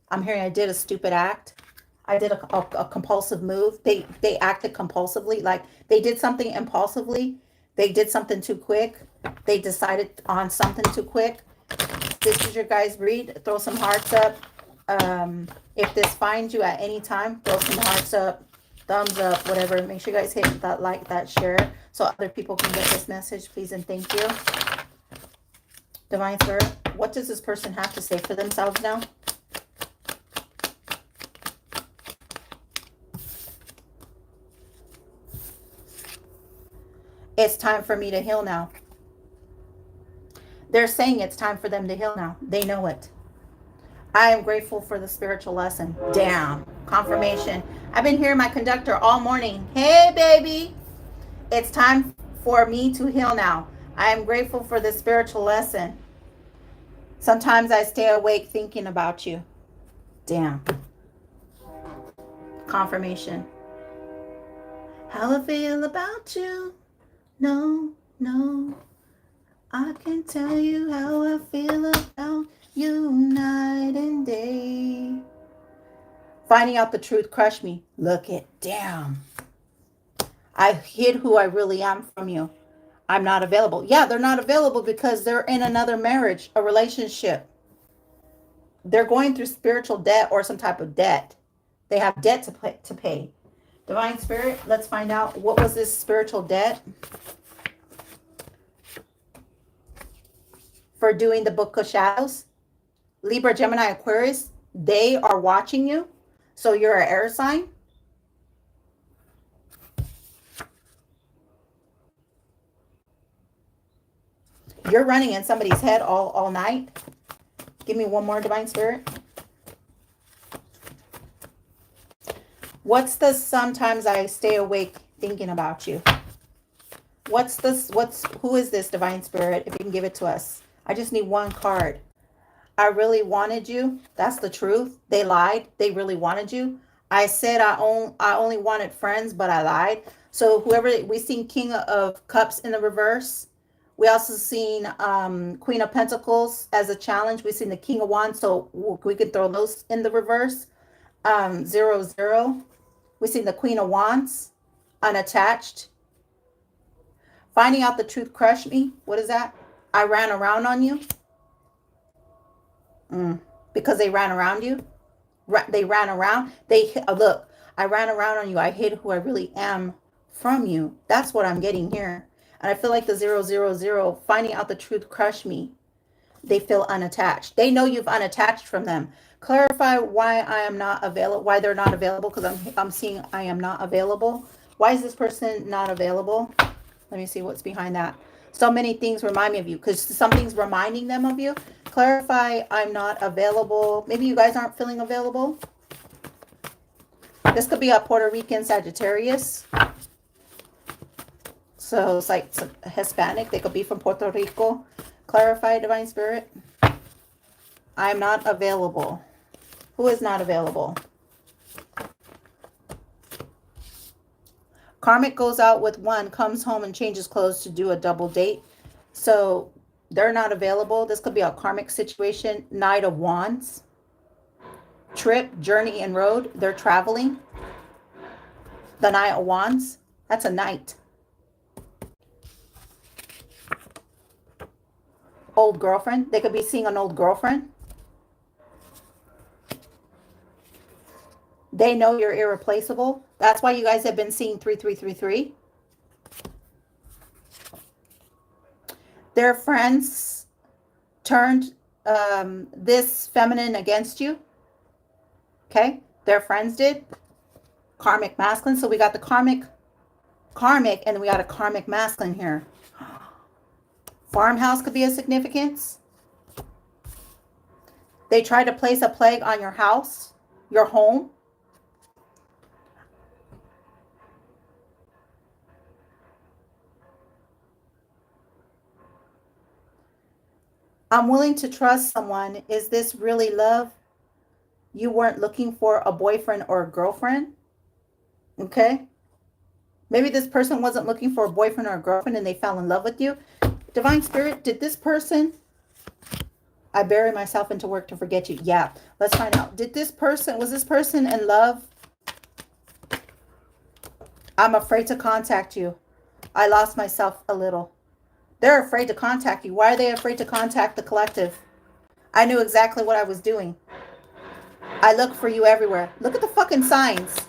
I'm hearing I did a stupid act. I did a compulsive move. They acted compulsively, like they did something impulsively. They did something too quick. They decided on something too quick. This is your guys' read. Throw some hearts up. If this finds you at any time, throw some hearts up, thumbs up, whatever. Make sure you guys hit that like, that share, so other people can get this message, please and thank you. Divine Spirit, what does this person have to say for themselves now? It's time for me to heal now. They're saying it's time for them to heal now. They know it. I am grateful for the spiritual lesson. Damn. Confirmation. I've been hearing my conductor all morning. Hey, baby. It's time for me to heal now. I am grateful for the spiritual lesson. Sometimes I stay awake thinking about you. Damn. Confirmation. How I feel about you. No, no. I can tell you how I feel about you night and day. Finding out the truth crushed me. Look it. Damn. I hid who I really am from you. I'm not available. Yeah, they're not available because they're in another marriage, a relationship. They're going through spiritual debt or some type of debt. They have debt to pay. Divine Spirit, let's find out what was this spiritual debt for doing the Book of Shadows. Libra, Gemini, Aquarius, they are watching you. So you're an air sign. You're running in somebody's head all night. Give me one more, Divine Spirit. What's the sometimes I stay awake thinking about you? What's this? Who is this, Divine Spirit? If you can give it to us. I just need one card. I really wanted you. That's the truth. They lied. They really wanted you. I said I only wanted friends, but I lied. So whoever, we seen King of Cups in the reverse. We also seen Queen of Pentacles as a challenge. We seen the King of Wands, so we could throw those in the reverse. 0, 0. We seen the Queen of Wands, unattached. Finding out the truth crushed me. What is that? I ran around on you. Because they ran around you. They ran around. Look, I ran around on you. I hid who I really am from you. That's what I'm getting here. And I feel like the 0, 0, 0, finding out the truth crushed me. They feel unattached. They know you've unattached from them. Clarify why I am not available, why they're not available, because I'm seeing I am not available. Why is this person not available? Let me see what's behind that. So many things remind me of you, because something's reminding them of you. Clarify I'm not available. Maybe you guys aren't feeling available. This could be a Puerto Rican Sagittarius. So it's like Hispanic. They could be from Puerto Rico. Clarify, Divine Spirit. I'm not available. Who is not available? Karmic goes out with one, comes home and changes clothes to do a double date. So they're not available. This could be a karmic situation. Knight of Wands. Trip, journey, and road. They're traveling. The Knight of Wands. That's a knight. Old girlfriend. They could be seeing an old girlfriend. They know you're irreplaceable. That's why you guys have been seeing 3333. Their friends turned this feminine against you. Okay? Their friends did. Karmic masculine. So we got the karmic Karmic, and we got a karmic masculine here. Farmhouse could be a significance. They tried to place a plague on your house, your home. I'm willing to trust someone. Is this really love? You weren't looking for a boyfriend or a girlfriend. Okay. Maybe this person wasn't looking for a boyfriend or a girlfriend and they fell in love with you. Divine Spirit, did this person... I bury myself into work to forget you. Yeah. Let's find out. Was this person in love? I'm afraid to contact you. I lost myself a little. They're afraid to contact you. Why are they afraid to contact the collective? I knew exactly what I was doing. I look for you everywhere. Look at the fucking signs.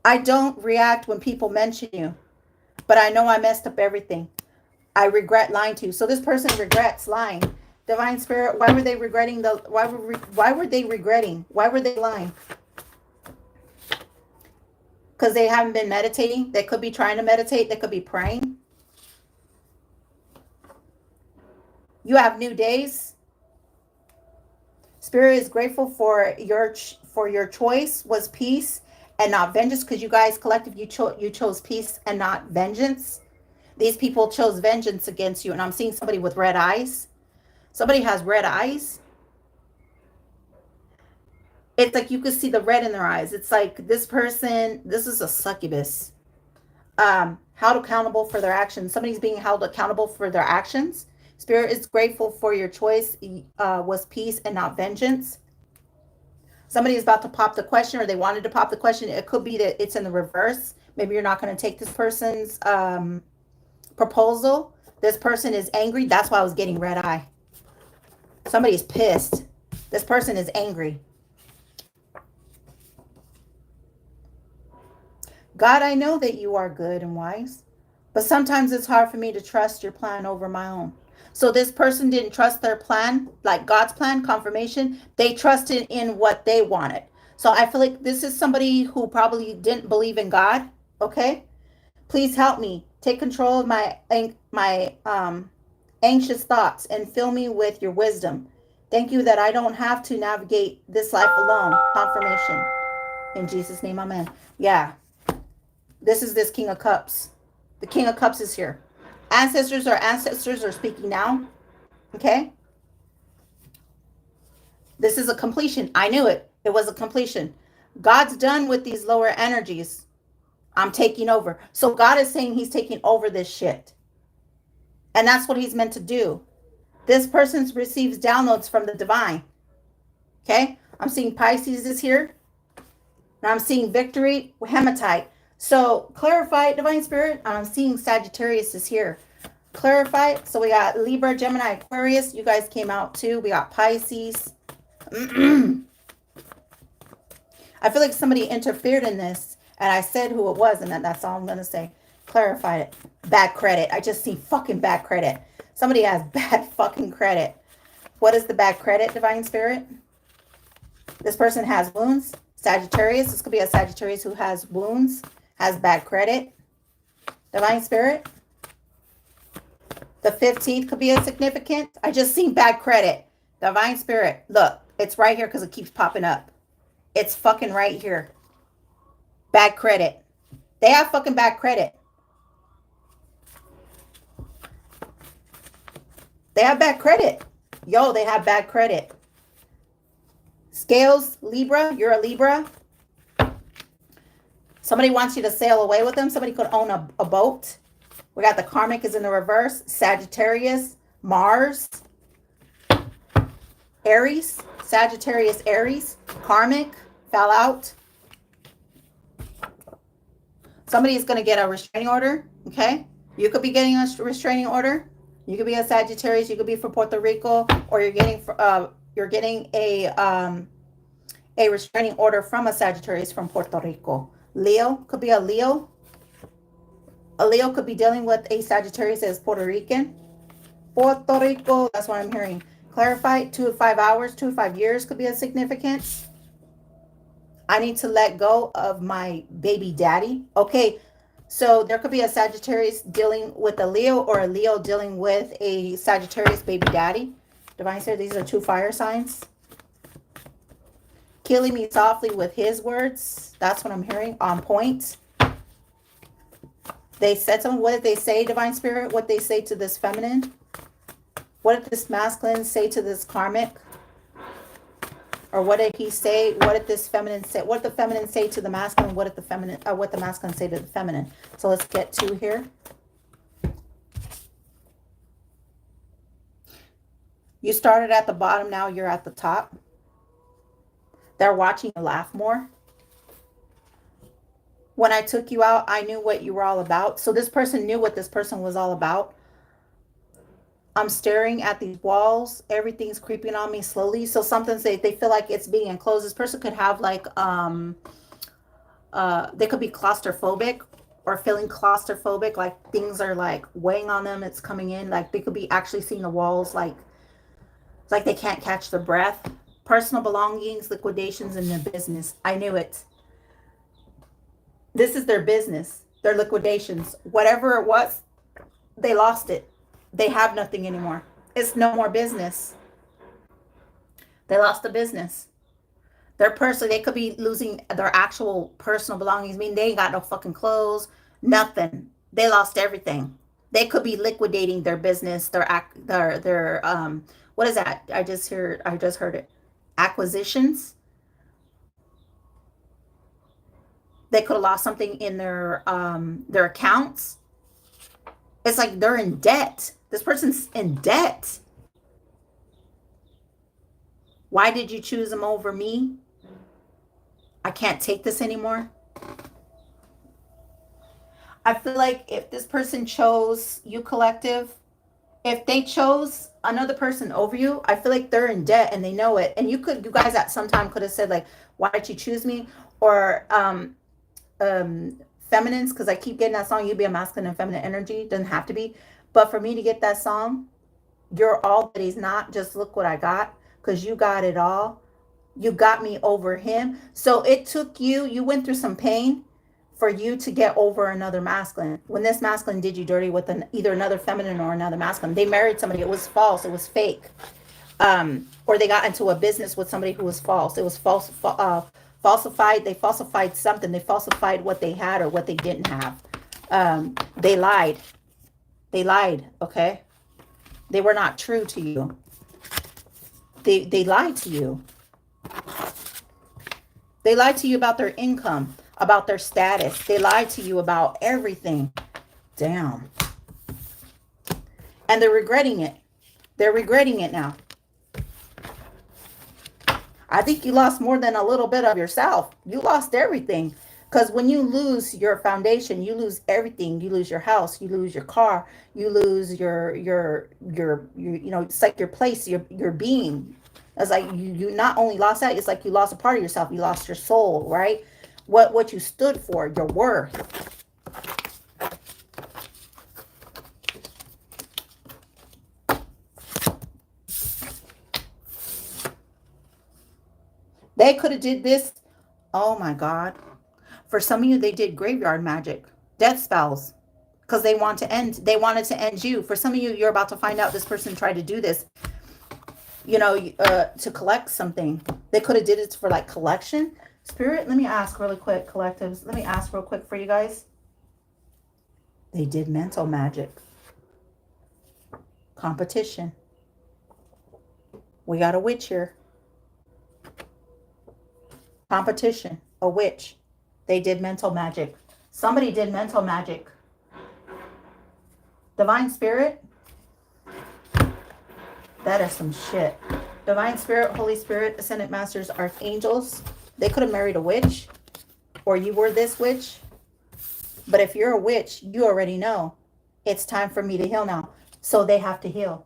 I don't react when people mention you, but I know I messed up everything. I regret lying to you. So this person regrets lying. Divine Spirit, why were they regretting why were they regretting? Why were they lying? Because they haven't been meditating. They could be trying to meditate. They could be praying. You have new days. Spirit is grateful for your choice was peace and not vengeance, because you guys collective, you chose peace and not vengeance. These people chose vengeance against you, and I'm seeing somebody with red eyes. Somebody has red eyes. It's like you could see the red in their eyes. It's like this person, this is a succubus. Held accountable for their actions. Somebody's being held accountable for their actions. Spirit is grateful for your choice was peace and not vengeance. Somebody is about to pop the question, or they wanted to pop the question. It could be that it's in the reverse. Maybe you're not going to take this person's proposal. This person is angry. That's why I was getting red eye. Somebody's pissed. This person is angry. God, I know that you are good and wise, but sometimes it's hard for me to trust your plan over my own. So this person didn't trust their plan, like God's plan, confirmation. They trusted in what they wanted. So I feel like this is somebody who probably didn't believe in God. Okay. Please help me. Take control of my anxious thoughts and fill me with your wisdom. Thank you that I don't have to navigate this life alone. Confirmation. In Jesus' name, amen. Yeah. This is this King of Cups. The King of Cups is here. Ancestors are speaking now. Okay. This is a completion. I knew it. It was a completion. God's done with these lower energies. I'm taking over. So God is saying he's taking over this shit. And that's what he's meant to do. This person receives downloads from the divine. Okay. I'm seeing Pisces is here. And I'm seeing victory, hematite. So clarify, Divine Spirit. I'm seeing Sagittarius is here. Clarify. So we got Libra, Gemini, Aquarius. You guys came out too. We got Pisces. I feel like somebody interfered in this, and I said who it was, and that's all I'm going to say. Clarify it. Bad credit. I just see fucking bad credit. Somebody has bad fucking credit. What is the bad credit, Divine Spirit? This person has wounds. Sagittarius. This could be a Sagittarius who has wounds, has bad credit. Divine Spirit. The 15th could be a significant. I just seen bad credit. Divine Spirit. Look, it's right here because it keeps popping up. It's fucking right here. Bad credit. They have fucking bad credit. They have bad credit. Yo, they have bad credit. Scales, Libra. You're a Libra. Somebody wants you to sail away with them. Somebody could own a boat. We got the karmic is in the reverse. Sagittarius, Mars, Aries, Sagittarius, Aries, karmic, fell out. Somebody is going to get a restraining order. Okay. You could be getting a restraining order. You could be a Sagittarius. You could be from Puerto Rico, or you're getting a restraining order from a Sagittarius from Puerto Rico. Leo could be a Leo. A Leo could be dealing with a Sagittarius as Puerto Rican. Puerto Rico, that's what I'm hearing. Clarify, 2 to 5 hours, 2 to 5 years could be a significance. I need to let go of my baby daddy. Okay, so there could be a Sagittarius dealing with a Leo, or a Leo dealing with a Sagittarius baby daddy. Divine said these are two fire signs. Killing me softly with his words. That's what I'm hearing. On point. They said something. What did they say, Divine Spirit? What they say to this feminine? What did this masculine say to this karmic? Or what did he say? What did this feminine say? What did the feminine say to the masculine? What did the feminine, what the masculine say to the feminine? So let's get to here. You started at the bottom, now you're at the top. They're watching you laugh more. When I took you out, I knew what you were all about. So this person knew what this person was all about. I'm staring at these walls. Everything's creeping on me slowly. So something's they feel like it's being enclosed. This person could have like they could be claustrophobic or feeling claustrophobic, like things are like weighing on them, it's coming in, like they could be actually seeing the walls like they can't catch their breath. Personal belongings, liquidations in their business. I knew it. This is their business, their liquidations. Whatever it was, they lost it. They have nothing anymore. It's no more business. They lost the business. Their person, they could be losing their actual personal belongings. I mean, they ain't got no fucking clothes, nothing. They lost everything. They could be liquidating their business, their what is that? I just heard it. Acquisitions. They could have lost something in their accounts. It's like they're in debt. This person's in debt. Why did you choose them over me? I can't take this anymore. I feel like if this person chose you, collective, if they chose another person over you, I feel like they're in debt and they know it. And you guys at some time could have said like, why did you choose me? Or feminines, because I keep getting that song, you be a masculine and feminine energy. Doesn't have to be. But for me to get that song, you're all that he's not, just look what I got, because you got it all. You got me over him. So it took you went through some pain for you to get over another masculine. When this masculine did you dirty with either another feminine or another masculine, they married somebody, it was false, it was fake. Or they got into a business with somebody who was false. It was falsified. They falsified something. They falsified what they had or what they didn't have. They lied. They lied, okay? They were not true to you. They lied to you. They lied to you about their income, about their status. They lied to you about everything. Damn. And they're regretting it. They're regretting it now. I think you lost more than a little bit of yourself. You lost everything. Because when you lose your foundation, you lose everything. You lose your house, you lose your car, you lose your you know, it's like your place, your being. It's like you not only lost that, it's like you lost a part of yourself. You lost your soul, right? What you stood for, your worth. They could have did this. Oh my God. For some of you, they did graveyard magic, death spells, because they wanted to end you. For some of you, you're about to find out this person tried to do this, you know, to collect something. They could have did it for like collection. Spirit, let me ask really quick, collectives. Let me ask real quick for you guys. They did mental magic. Competition. We got a witch here. Competition. A witch. They did mental magic. Somebody did mental magic. Divine Spirit. That is some shit. Divine Spirit, Holy Spirit, Ascended Masters, Archangels. They could have married a witch. Or you were this witch. But if you're a witch, you already know. It's time for me to heal now. So they have to heal.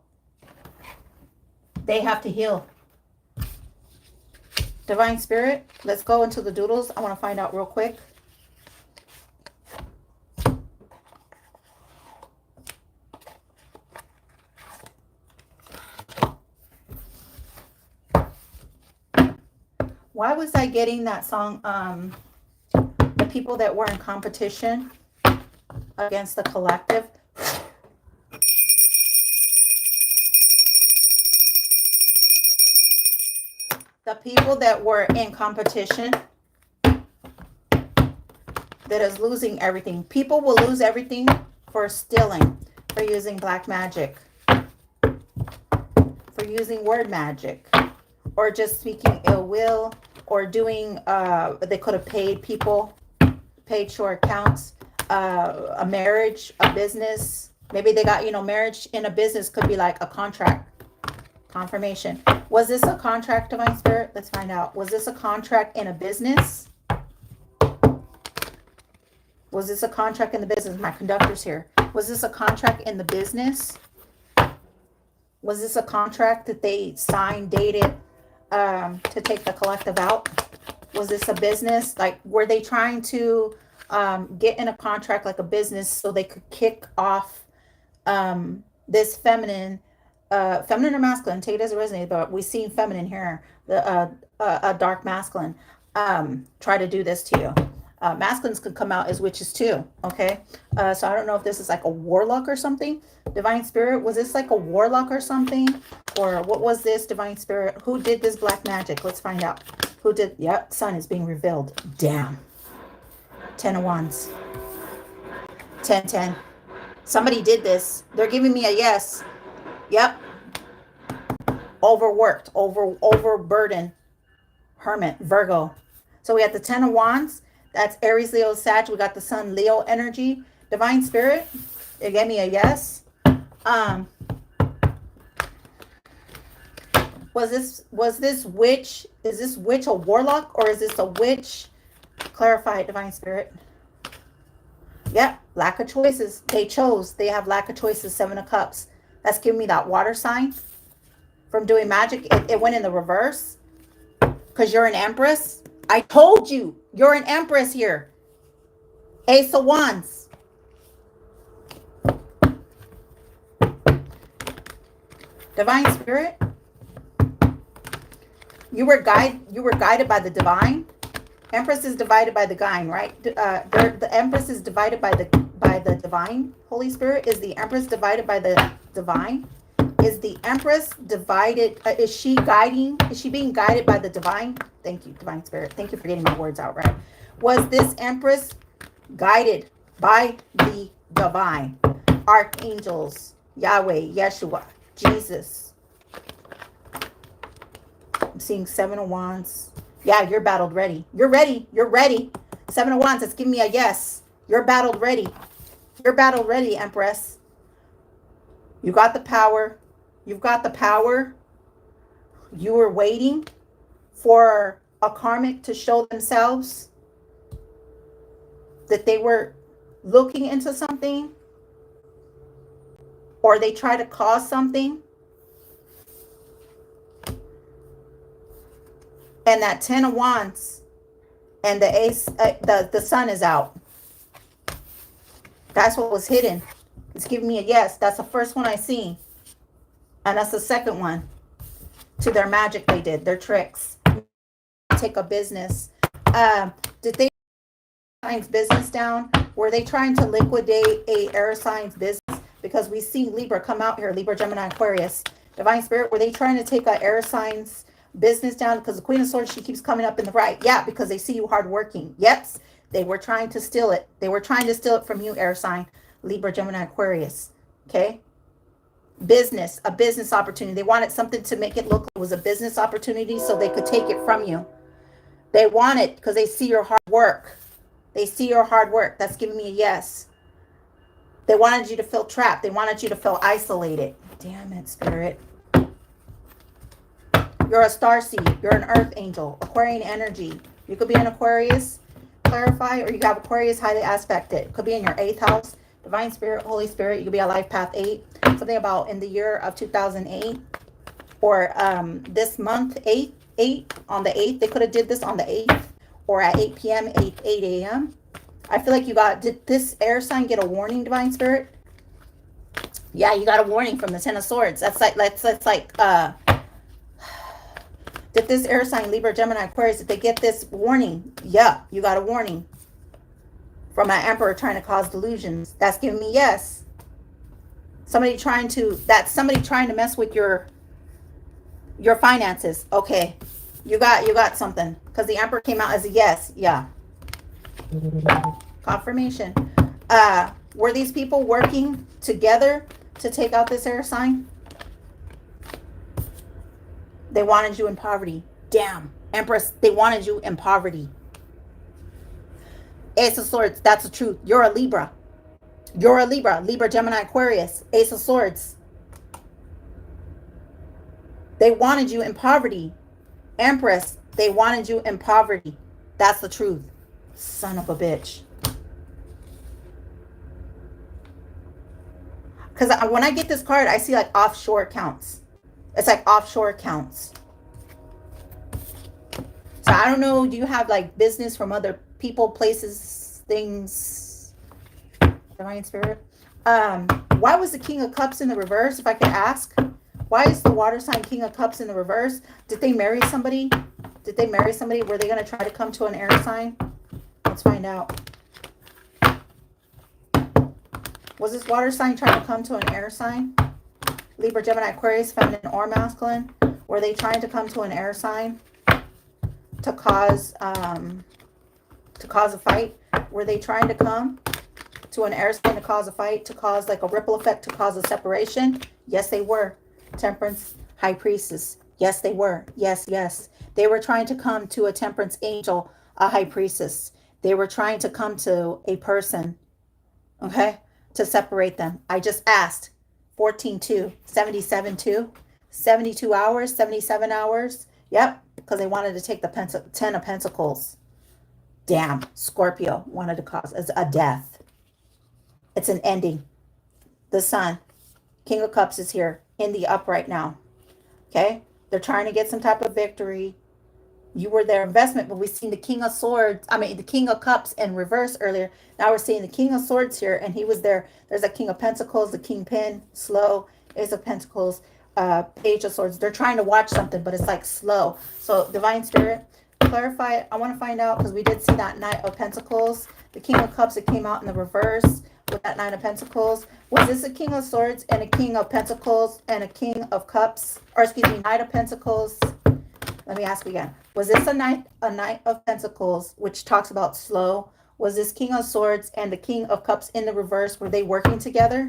They have to heal. Divine Spirit, let's go into the doodles. I want to find out real quick. Why was I getting that song? The people that were in competition against the collective. The people that were in competition that is losing everything. People will lose everything for stealing, for using black magic, for using word magic, or just speaking ill will, or doing, they could have paid people, paid short accounts, a marriage, a business. Maybe they got, marriage in a business could be like a contract, confirmation. Was this a contract, Divine Spirit? Let's find out. Was this a contract in a business? Was this a contract in the business? My conductor's here. Was this a contract in the business? Was this a contract that they signed, dated, to take the collective out? Was this a business? Like, were they trying to get in a contract like a business so they could kick off this feminine or masculine? Take it as it resonates, but we see feminine here, a dark masculine try to do this to you. Masculines could come out as witches too, okay? So I don't know if this is like a warlock or something. Divine Spirit, was this like a warlock or something? Or what was this, Divine Spirit? Who did this black magic? Let's find out. Who did? Yep, sun is being revealed. Damn. 10 of Wands. 10, 10. Somebody did this. They're giving me a yes. Yep. Overworked, overburdened. Hermit, Virgo. So we have the 10 of Wands. That's Aries, Leo, Sag. We got the Sun, Leo energy. Divine Spirit, it gave me a yes. Was this witch? Is this witch a warlock, or is this a witch? Clarify it, Divine Spirit. Yep, lack of choices. They chose. They have lack of choices. 7 of Cups. That's giving me that water sign from doing magic. It went in the reverse because you're an Empress. I told you, you're an Empress here. Ace of Wands. Divine Spirit. You were guided by the divine. Empress is divided by the divine, right? The Empress is divided by the divine. Holy Spirit, is the Empress divided by the divine? Is the Empress divided? Is she being guided by the divine? Thank you, Divine Spirit. Thank you for getting my words out right. Was this Empress guided by the divine? Archangels, Yahweh, Yeshua, Jesus. I'm seeing 7 of Wands. Yeah, you're battled ready. You're ready. You're ready. 7 of Wands. That's giving me a yes. You're battled ready. You're battled ready, Empress. You got the power. You've got the power. You were waiting for a karmic to show themselves that they were looking into something, or they try to cause something. And that 10 of Wands and the ace, the sun is out. That's what was hidden. It's giving me a yes. That's the first one I see. And that's the second one to their magic they did, their tricks. Take a business. Did they signs business down? Were they trying to liquidate a air signs business? Because we see Libra come out here, Libra, Gemini, Aquarius. Divine Spirit, were they trying to take a air signs business down? Because the Queen of Swords, she keeps coming up in the right. Yeah, because they see you hardworking. Yes, they were trying to steal it. They were trying to steal it from you, air sign, Libra, Gemini, Aquarius. Okay. Business, a business opportunity. They wanted something to make it look like it was a business opportunity so they could take it from you. They want it because they see your hard work. They see your hard work. That's giving me a yes. They wanted you to feel trapped. They wanted you to feel isolated. Damn it, Spirit. You're a starseed. You're an earth angel. Aquarian energy. You could be an Aquarius, clarify, or you have Aquarius highly aspected. It could be in your 8th house. Divine Spirit, Holy Spirit. You could be a life path 8. Something about in the year of 2008 or this month, 8 on the 8th. They could have did this on the 8th or at 8 p.m., 8 a.m. I feel like did this air sign get a warning, Divine Spirit? Yeah, you got a warning from the 10 of Swords. That's like, did Did this air sign, Libra, Gemini, Aquarius, did they get this warning? Yeah, you got a warning from an emperor trying to cause delusions. That's giving me yes. Somebody trying to mess with your finances. Okay, you got something, because the emperor came out as a yes. Yeah, confirmation. Were these people working together to take out this air sign? They wanted you in poverty. Damn, Empress, they wanted you in poverty. Ace of Swords, that's the truth. You're a Libra. You're a Libra. Libra, Gemini, Aquarius. Ace of Swords. They wanted you in poverty. Empress, they wanted you in poverty. That's the truth. Son of a bitch. Because when I get this card, I see like offshore accounts. It's like offshore accounts. So I don't know. Do you have like business from other people, places, things? Divine Spirit. Why was the King of Cups in the reverse, if I could ask? Why is the water sign King of Cups in the reverse? Did they marry somebody? Did they marry somebody? Were they going to try to come to an air sign? Let's find out. Was this water sign trying to come to an air sign? Libra, Gemini, Aquarius, feminine or masculine? Were they trying to come to an air sign to cause a fight? Were they trying to come to an air sign to cause a fight, to cause like a ripple effect, to cause a separation? Yes, they were. Temperance, High Priestess. Yes, they were. Yes, yes. They were trying to come to a Temperance angel, a High Priestess. They were trying to come to a person, okay, to separate them. I just asked. 14-2, 77-2, 72 hours, 77 hours. Yep, because they wanted to take the 10 of Pentacles. Damn, Scorpio wanted to cause a death. It's an ending. The Sun, King of Cups, is here in the upright now. Okay, they're trying to get some type of victory. You were their investment, but we've seen the King of Swords, the King of Cups in reverse earlier. Now we're seeing the King of Swords here, and he was there. There's a King of Pentacles, the Kingpin, slow, Ace of Pentacles, Page of Swords. They're trying to watch something, but it's like slow. So Divine Spirit, clarify. I want to find out, because we did see that Knight of Pentacles, the King of Cups that came out in the reverse with that Knight of Pentacles. Was this a King of Swords and a King of Pentacles and a King of Cups, or excuse me, Knight of Pentacles? Let me ask again. Was this a Knight of Pentacles, which talks about slow? Was this King of Swords and the King of Cups in the reverse? Were they working together?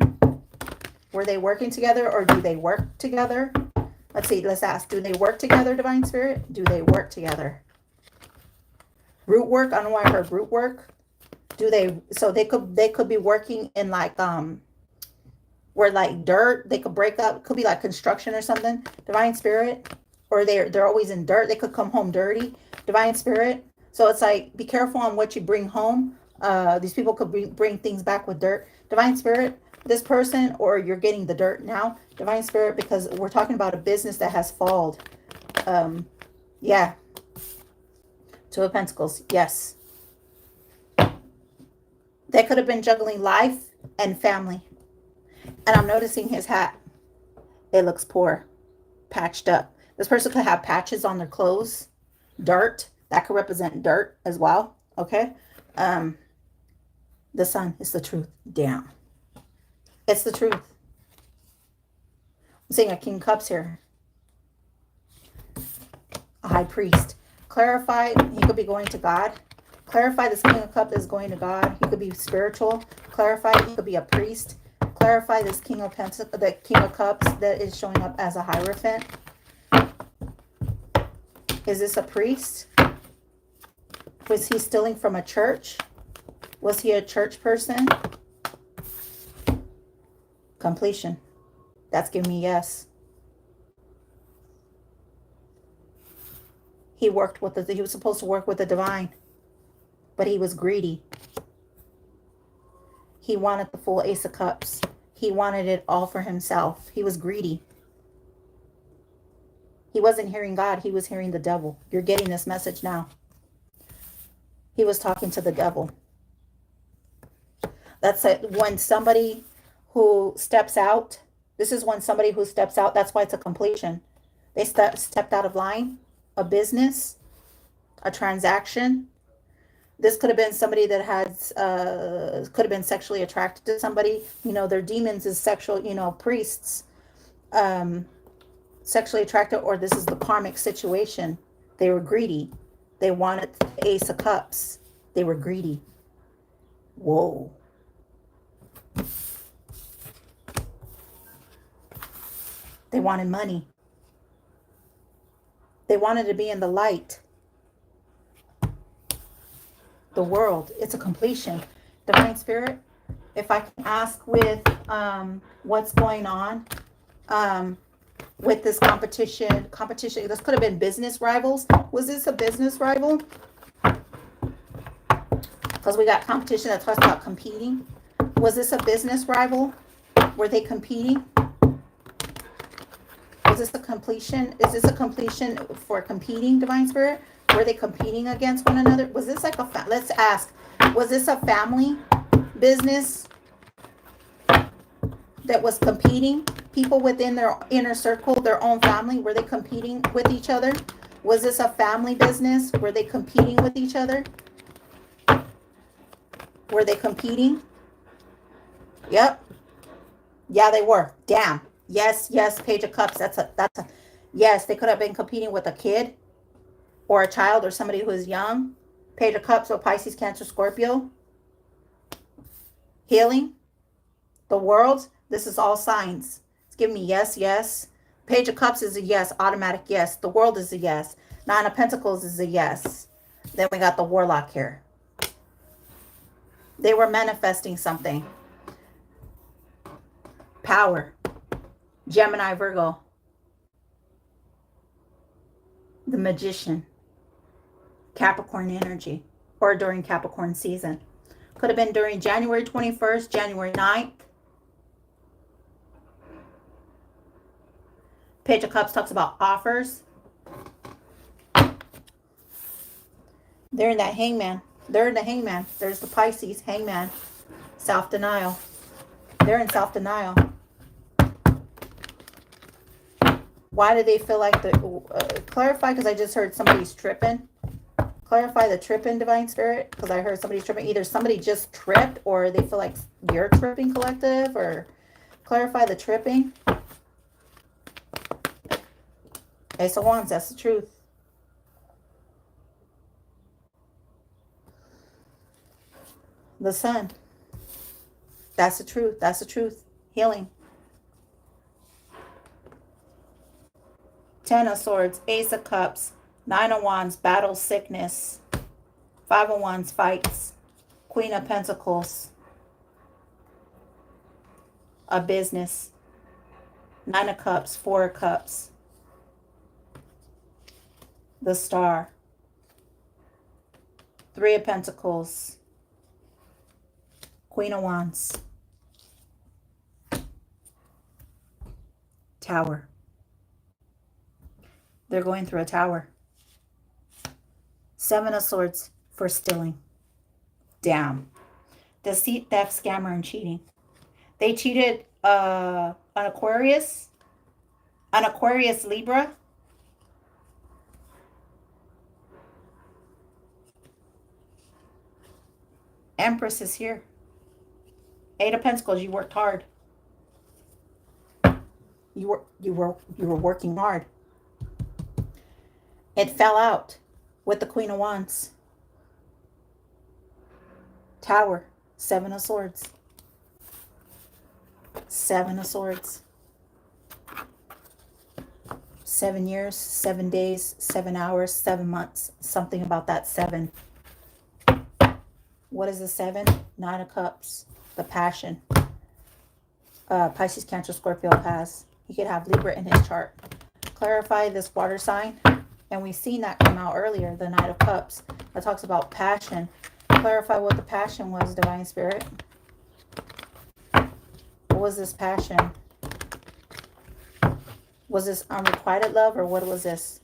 Were they working together, or do they work together? Let's see. Let's ask. Do they work together, Divine Spirit? Do they work together? Root work. I don't know why I heard root work. Do they? So they could be working in like where like dirt. They could break up. It could be like construction or something. Divine Spirit. Or they're always in dirt. They could come home dirty. Divine Spirit. So it's like, be careful on what you bring home. These people could bring things back with dirt. Divine Spirit, this person, or you're getting the dirt now. Divine Spirit, because we're talking about a business that has fallen. Yeah. Two of Pentacles. Yes. They could have been juggling life and family. And I'm noticing his hat. It looks poor. Patched up. This person could have patches on their clothes, dirt. That could represent dirt as well. Okay. The Sun is the truth. Damn. It's the truth. I'm seeing a King of Cups here. A High Priest. Clarify. He could be going to God. Clarify this King of Cups is going to God. He could be spiritual. Clarify. He could be a priest. Clarify this King of Pentacles, the King of Cups that is showing up as a Hierophant. Is this a priest? Was he stealing from a church? Was he a church person? Completion. That's giving me yes. He was supposed to work with the divine, but he was greedy. He wanted the full Ace of Cups. He wanted it all for himself. He was greedy. He wasn't hearing God. He was hearing the devil. You're getting this message now. He was talking to the devil. That's it. When somebody who steps out, this is when somebody who steps out, that's why it's a completion. They stepped out of line. a business, a transaction. This could have been somebody that has, could have been sexually attracted to somebody. You know, their demons is sexual, you know, priests, sexually attracted, or this is the karmic situation. They were greedy. They wanted the Ace of Cups. They were greedy. Whoa. They wanted money. They wanted to be in the light. The world. It's a completion. Divine Spirit, if I can ask with what's going on with this competition, this could have been business rivals. Was this a business rival? Because we got competition that talks about competing. Was this a business rival? Were they competing? Was this a completion? Is this a completion for competing, Divine Spirit? Were they competing against one another? Was this like a, let's ask, was this a family business that was competing? People within their inner circle, their own family, were they competing with each other? Was this a family business? Were they competing with each other? Were they competing? Yep. Yeah, they were. Damn. Yes, yes, Page of Cups. That's a, yes, they could have been competing with a kid or a child or somebody who is young. Page of Cups, so Pisces, Cancer, Scorpio. Healing. The world. This is all signs. It's giving me yes, yes. Page of Cups is a yes, automatic yes. The world is a yes. Nine of Pentacles is a yes. Then we got the Warlock here. They were manifesting something. Power. Gemini, Virgo. The Magician. Capricorn energy. Or during Capricorn season. Could have been during January 21st, January 9th. Page of Cups talks about offers. They're in that Hangman. They're in the Hangman. There's the Pisces, Hangman. Self-denial. They're in self-denial. Why do they feel like the... clarify, because I just heard somebody's tripping. Clarify the tripping, Divine Spirit, because I heard somebody's tripping. Either somebody just tripped or they feel like you're tripping, collective, or clarify the tripping. Ace of Wands, that's the truth. The Sun. That's the truth. That's the truth. Healing. Ten of Swords, Ace of Cups, Nine of Wands, battle, sickness. Five of Wands, fights. Queen of Pentacles, a business. Nine of Cups, Four of Cups. The Star. Three of Pentacles. Queen of Wands. Tower. They're going through a tower. Seven of Swords for stealing. Damn. Deceit, theft, scammer, and cheating. They cheated an Aquarius. An Aquarius Libra. Empress is here. Eight of Pentacles, you worked hard. You were working hard. It fell out with the Queen of Wands. Tower, Seven of Swords. Seven of Swords. 7 years, 7 days, 7 hours, 7 months. Something about that seven. What is the seven? Nine of Cups. The passion. Pisces, Cancer, Scorpio has. He could have Libra in his chart. Clarify this water sign. And we've seen that come out earlier, the Knight of Cups. That talks about passion. Clarify what the passion was, Divine Spirit. What was this passion? Was this unrequited love, or what was this?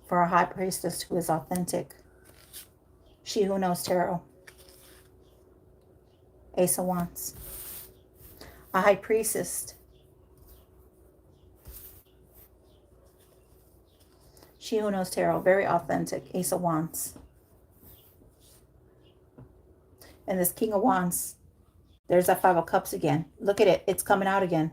For a high priestess who is authentic. She who knows tarot. Ace of Wands. A high priestess. She Who Knows Tarot, very authentic. Ace of Wands. And this King of Wands, there's that Five of Cups again. Look at it. It's coming out again.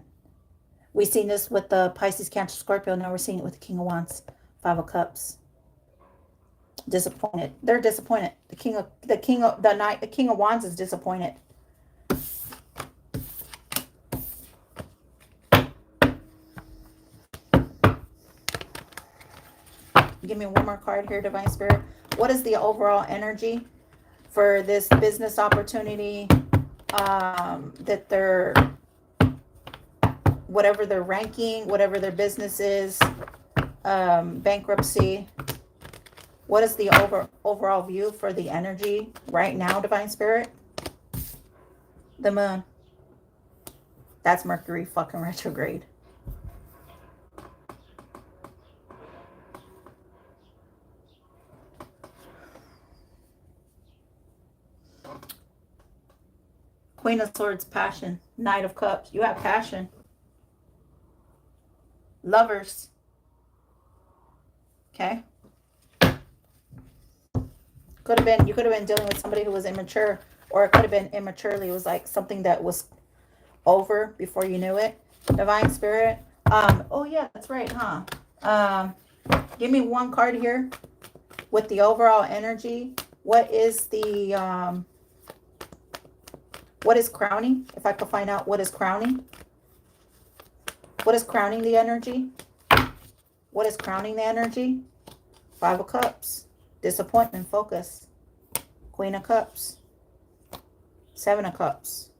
We've seen this with the Pisces, Cancer, Scorpio. Now we're seeing it with the King of Wands. Five of Cups. Disappointed. They're disappointed. The King of Wands is disappointed. Give me one more card here, Divine Spirit. What is the overall energy for this business opportunity? That they're, whatever their ranking, whatever their business is, bankruptcy. What is the overall view for the energy right now, Divine Spirit? The Moon. That's Mercury fucking retrograde. Queen of Swords, passion. Knight of Cups, you have passion. Lovers. Okay. Could have been, you could have been dealing with somebody who was immature, or it could have been immaturely. It was like something that was over before you knew it. Divine Spirit. Oh yeah, that's right, huh? Give me one card here with the overall energy. What is the what is crowning? If I could find out what is crowning. What is crowning the energy? What is crowning the energy? Five of Cups. Disappointment, focus. Queen of Cups. Seven of Cups.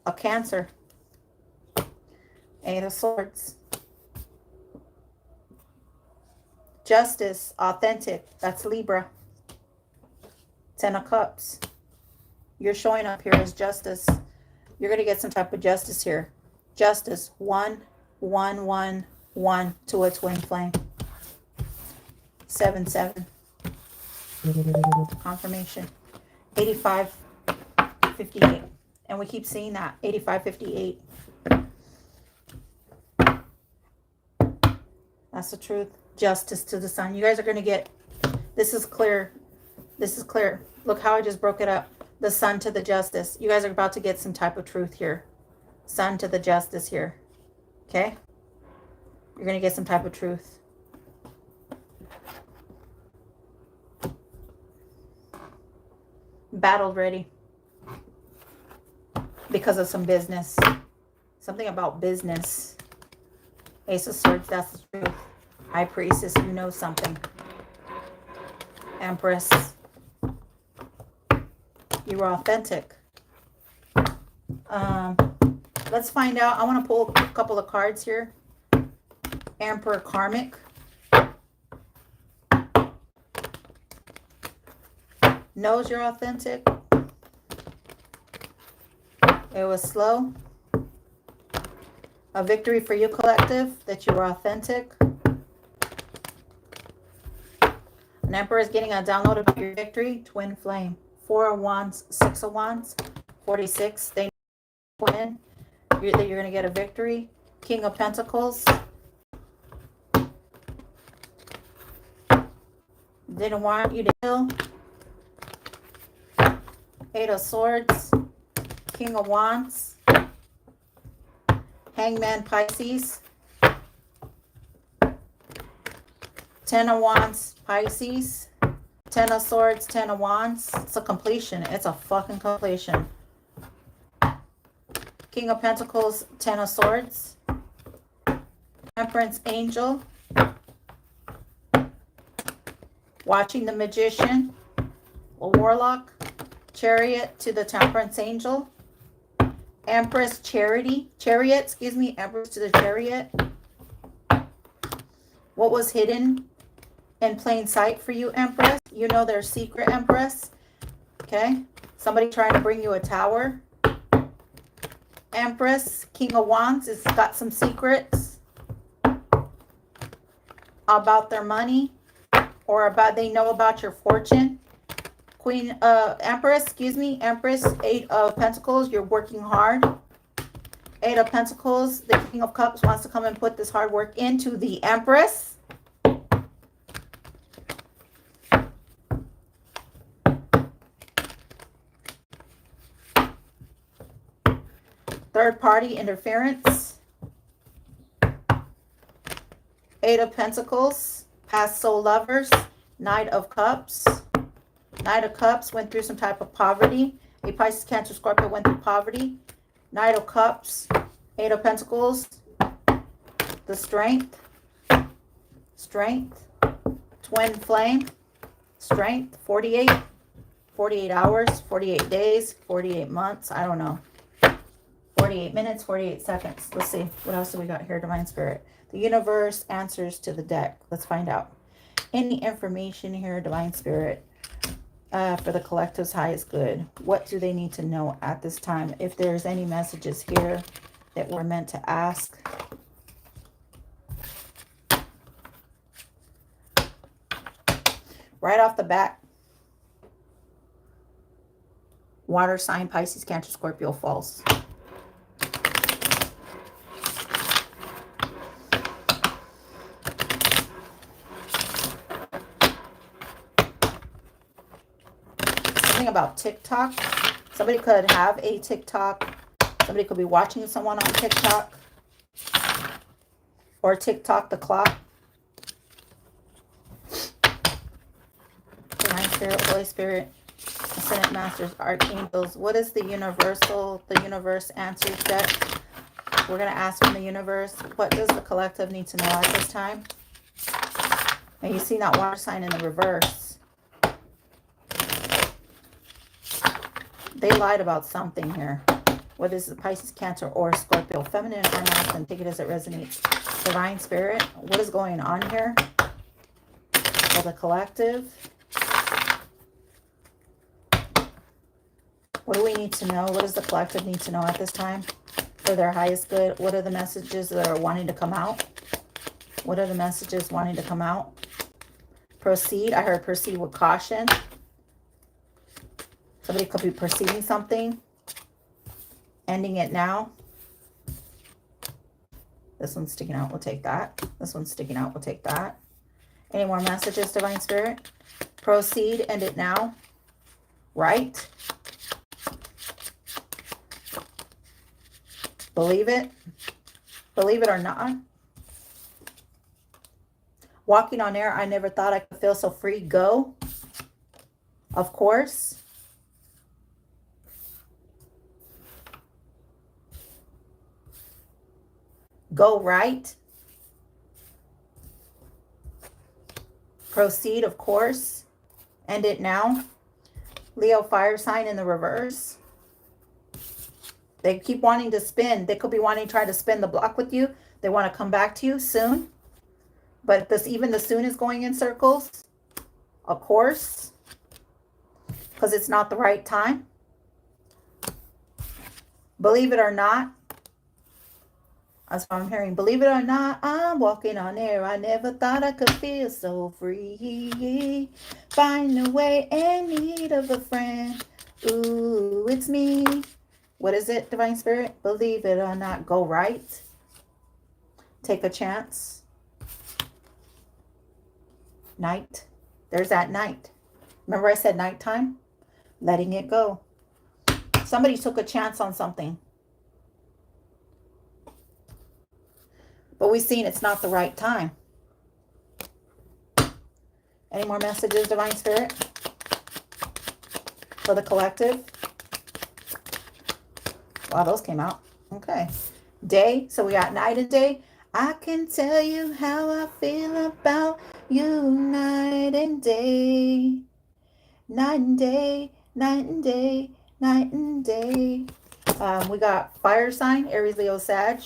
A Cancer. Eight of Swords. Justice, authentic. That's Libra. Ten of Cups. You're showing up here as justice. You're going to get some type of justice here. Justice. 1, 1, 1, 1 to a twin flame. 7, 7. Confirmation. 85, 58. And we keep seeing that. 85, 58. That's the truth. Justice to the sun. You guys are going to get, this is clear. This is clear. Look how I just broke it up. The sun to the justice. You guys are about to get some type of truth here. Sun to the justice here. Okay? You're going to get some type of truth. Battle ready. Because of some business. Something about business. Ace of Swords, that's the truth. High Priestess, you know something. Empress. You were authentic. Let's find out. I want to pull a couple of cards here. Emperor Karmic. Knows you're authentic. It was slow. A victory for you, collective, that you were authentic. An Emperor is getting a download about your victory. Twin flame. 4 of Wands, 6 of Wands, 46. They win. That you're going to get a victory. King of Pentacles. Didn't want you to kill. 8 of Swords. King of Wands. Hangman Pisces. 10 of Wands Pisces. 10 of Swords, 10 of Wands. It's a completion. It's a fucking completion. King of Pentacles, 10 of Swords. Temperance Angel. Watching the Magician. A Warlock. Chariot to the Temperance Angel. Empress Chariot, excuse me. Empress to the Chariot. What was hidden in plain sight for you, Empress? You know their secret, Empress. Okay. Somebody trying to bring you a tower. Empress, King of Wands has got some secrets about their money, or about, they know about your fortune. Empress, excuse me, Empress, 8 of Pentacles, you're working hard. 8 of Pentacles, the King of Cups wants to come and put this hard work into the Empress. Third party interference. Eight of Pentacles. Past soul lovers. Knight of Cups. Knight of Cups went through some type of poverty. A Pisces, Cancer, Scorpio went through poverty. Knight of Cups. Eight of Pentacles. The Strength. Strength. Twin Flame. Strength. 48. 48 hours. 48 days. 48 months. I don't know. 48 minutes. 48 seconds. Let's see. What else do we got here, Divine Spirit? The universe answers to the deck. Let's find out. Any information here, Divine Spirit, for the collective's highest good. What do they need to know at this time? If there's any messages here that we're meant to ask. Right off the bat, water sign, Pisces, Cancer, Scorpio, false. Something about TikTok. Somebody could have a TikTok. Somebody could be watching someone on TikTok. Or TikTok the clock. Divine Spirit, Holy Spirit, Ascended Masters, Archangels. What is the universe answers deck? We're going to ask from the universe, what does the collective need to know at this time? And you see that water sign in the reverse. They lied about something here. Whether this is Pisces, Cancer, or Scorpio. Feminine or masculine. Take it as it resonates. Divine Spirit, what is going on here? For the collective. What do we need to know? What does the collective need to know at this time? For their highest good. What are the messages that are wanting to come out? What are the messages wanting to come out? Proceed. I heard proceed with caution. Somebody could be proceeding something. Ending it now. This one's sticking out. We'll take that. This one's sticking out. We'll take that. Any more messages, Divine Spirit? Proceed. End it now. Right. Believe it. Believe it or not. Walking on air. I never thought I could feel so free. Go. Of course. Go right. Proceed, of course. End it now. Leo fire sign in the reverse. They keep wanting to spin. They could be wanting to try to spin the block with you. They want to come back to you soon. But this, even the soon is going in circles. Of course. Because it's not the right time. Believe it or not. That's what I'm hearing. Believe it or not, I'm walking on air. I never thought I could feel so free. Find a way in need of a friend. Ooh, it's me. What is it, Divine Spirit? Believe it or not, go right. Take a chance. Night. There's that night. Remember I said nighttime? Letting it go. Somebody took a chance on something. But we've seen it's not the right time. Any more messages, Divine Spirit? For the collective? Wow, those came out. Okay. Day. So we got night and day. I can tell you how I feel about you night and day. Night and day. Night and day. Night and day. We got fire sign. Aries, Leo, Sag.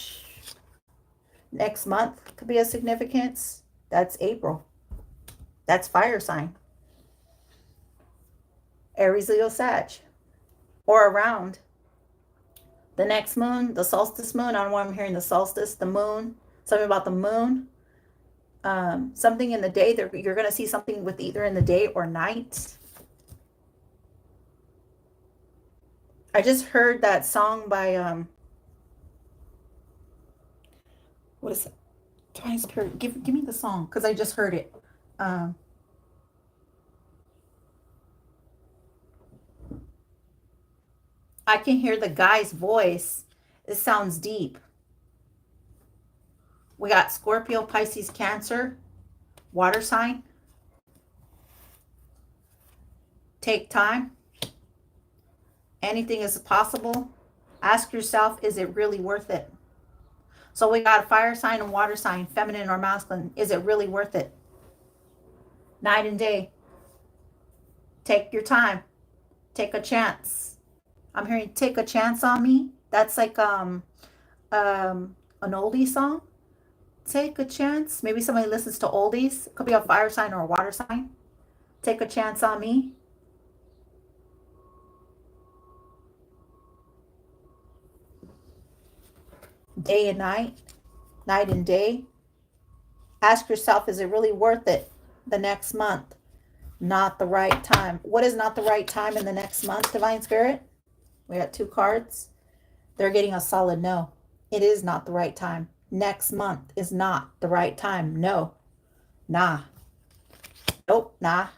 Next month could be a significance. That's April. That's fire sign. Aries, Leo, Sag. Or around. The next moon, the solstice moon. I don't know why I'm hearing the solstice, the moon. Something about the moon. Something in the day. You're going to see something with either in the day or night. I just heard that song by... what is it? Divine Spirit, give me the song, because I just heard it. I can hear the guy's voice, It sounds deep. We got Scorpio, Pisces, Cancer, water sign. Take time. Anything is possible. Ask yourself, is it really worth it? So we got a fire sign and water sign, feminine or masculine. Is it really worth it? Night and day. Take your time. Take a chance. I'm hearing take a chance on me. That's like an oldie song. Take a chance. Maybe somebody listens to oldies. Could be a fire sign or a water sign. Take a chance on me. Day and night. Night and day. Ask yourself, is it really worth it the next month? Not the right time. What is not the right time in the next month, Divine Spirit? We got 2 cards. They're getting a solid no. It is not the right time. Next month is not the right time. No. Nah. Nope. Nah.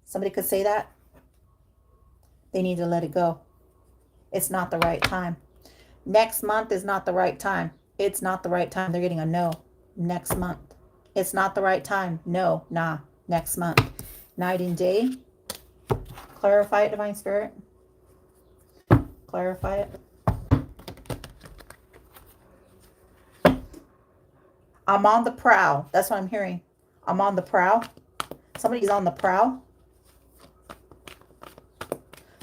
Somebody could say that. They need to let it go. It's not the right time. Next month is not the right time. It's not the right time. They're getting a no. Next month. It's not the right time. No. Nah. Next month. Night and day. Clarify it, Divine Spirit. Clarify it. I'm on the prowl. That's what I'm hearing. I'm on the prowl. Somebody's on the prowl.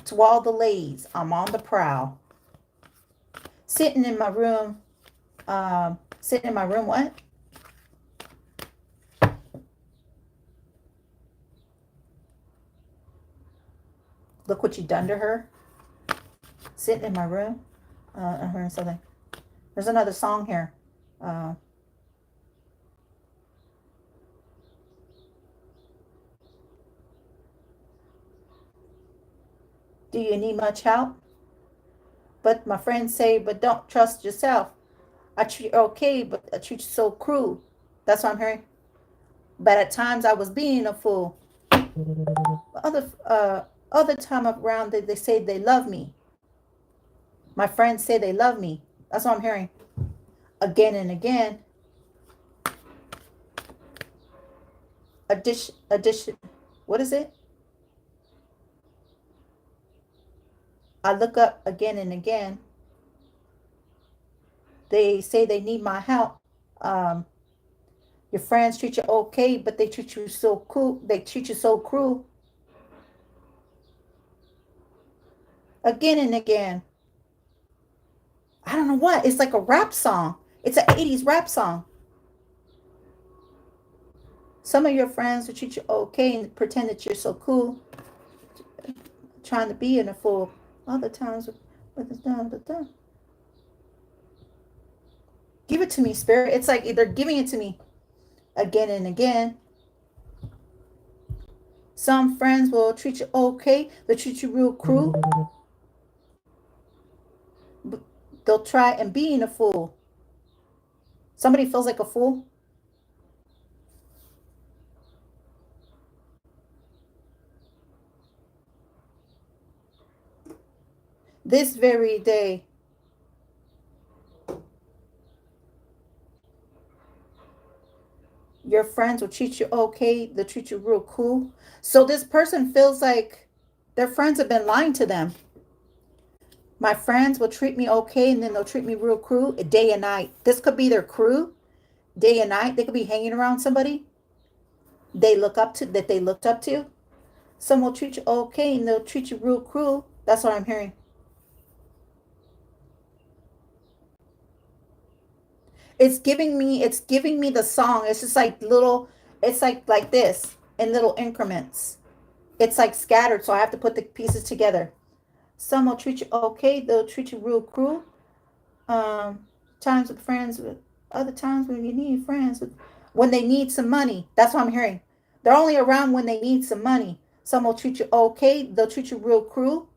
To all the ladies, I'm on the prowl. Sitting in my room. Sitting in my room, what? Look what you done to her. Sitting in my room. I'm hearing something. There's another song here. Do you need much help? But my friends say, but don't trust yourself. I treat you okay, but I treat you so cruel. That's what I'm hearing. But at times I was being a fool. Other time around, they say they love me. My friends say they love me. That's what I'm hearing. Again and again. Addition. What is it? I look up again and again. They say they need my help. Your friends treat you okay, but they treat you so cool. They treat you so cruel. Again and again. I don't know what. It's like a rap song. It's an 80s rap song. Some of your friends will treat you okay and pretend that you're so cool. Trying to be in a fool. Other times, give it to me, Spirit. It's like they're giving it to me again and again. Some friends will treat you okay. They'll treat you real cruel. They'll try and being a fool. Somebody feels like a fool. This very day. Your friends will treat you okay. They'll treat you real cool. So this person feels like their friends have been lying to them. My friends will treat me okay, and then they'll treat me real cruel day and night. This could be their crew, day and night. They could be hanging around somebody they looked up to. Some will treat you okay, and they'll treat you real cruel. That's what I'm hearing. It's giving me the song. It's just like little, it's like this in little increments. It's like scattered, so I have to put the pieces together. Some will treat you okay. They'll treat you real cruel. Times with friends, with other times when you need friends, when they need some money. That's what I'm hearing. They're only around when they need some money. Some will treat you okay. They'll treat you real cruel.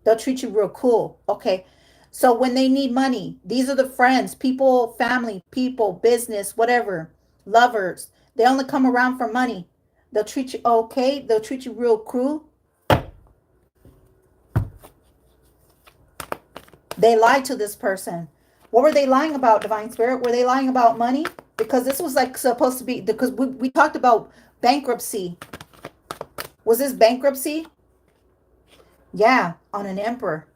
They'll treat you real cool. Okay. So when they need money, these are the friends, people, family, people, business, whatever, lovers. They only come around for money. They'll treat you okay. They'll treat you real cruel. They lied to this person. What were they lying about, Divine Spirit? Were they lying about money? Because this was like supposed to be, because we talked about bankruptcy. Was this bankruptcy? Yeah, on an emperor.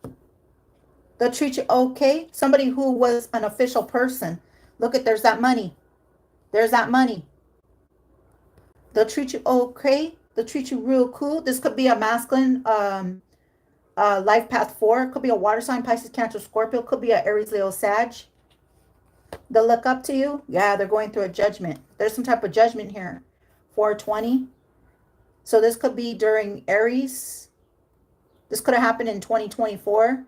They'll treat you okay. Somebody who was an official person. Look at, there's that money. There's that money. They'll treat you okay. They'll treat you real cool. This could be a masculine life path 4. It could be a water sign, Pisces, Cancer, Scorpio. It could be a Aries, Leo, Sag. They'll look up to you. Yeah, they're going through a judgment. There's some type of judgment here. 420. So this could be during Aries. This could have happened in 2024.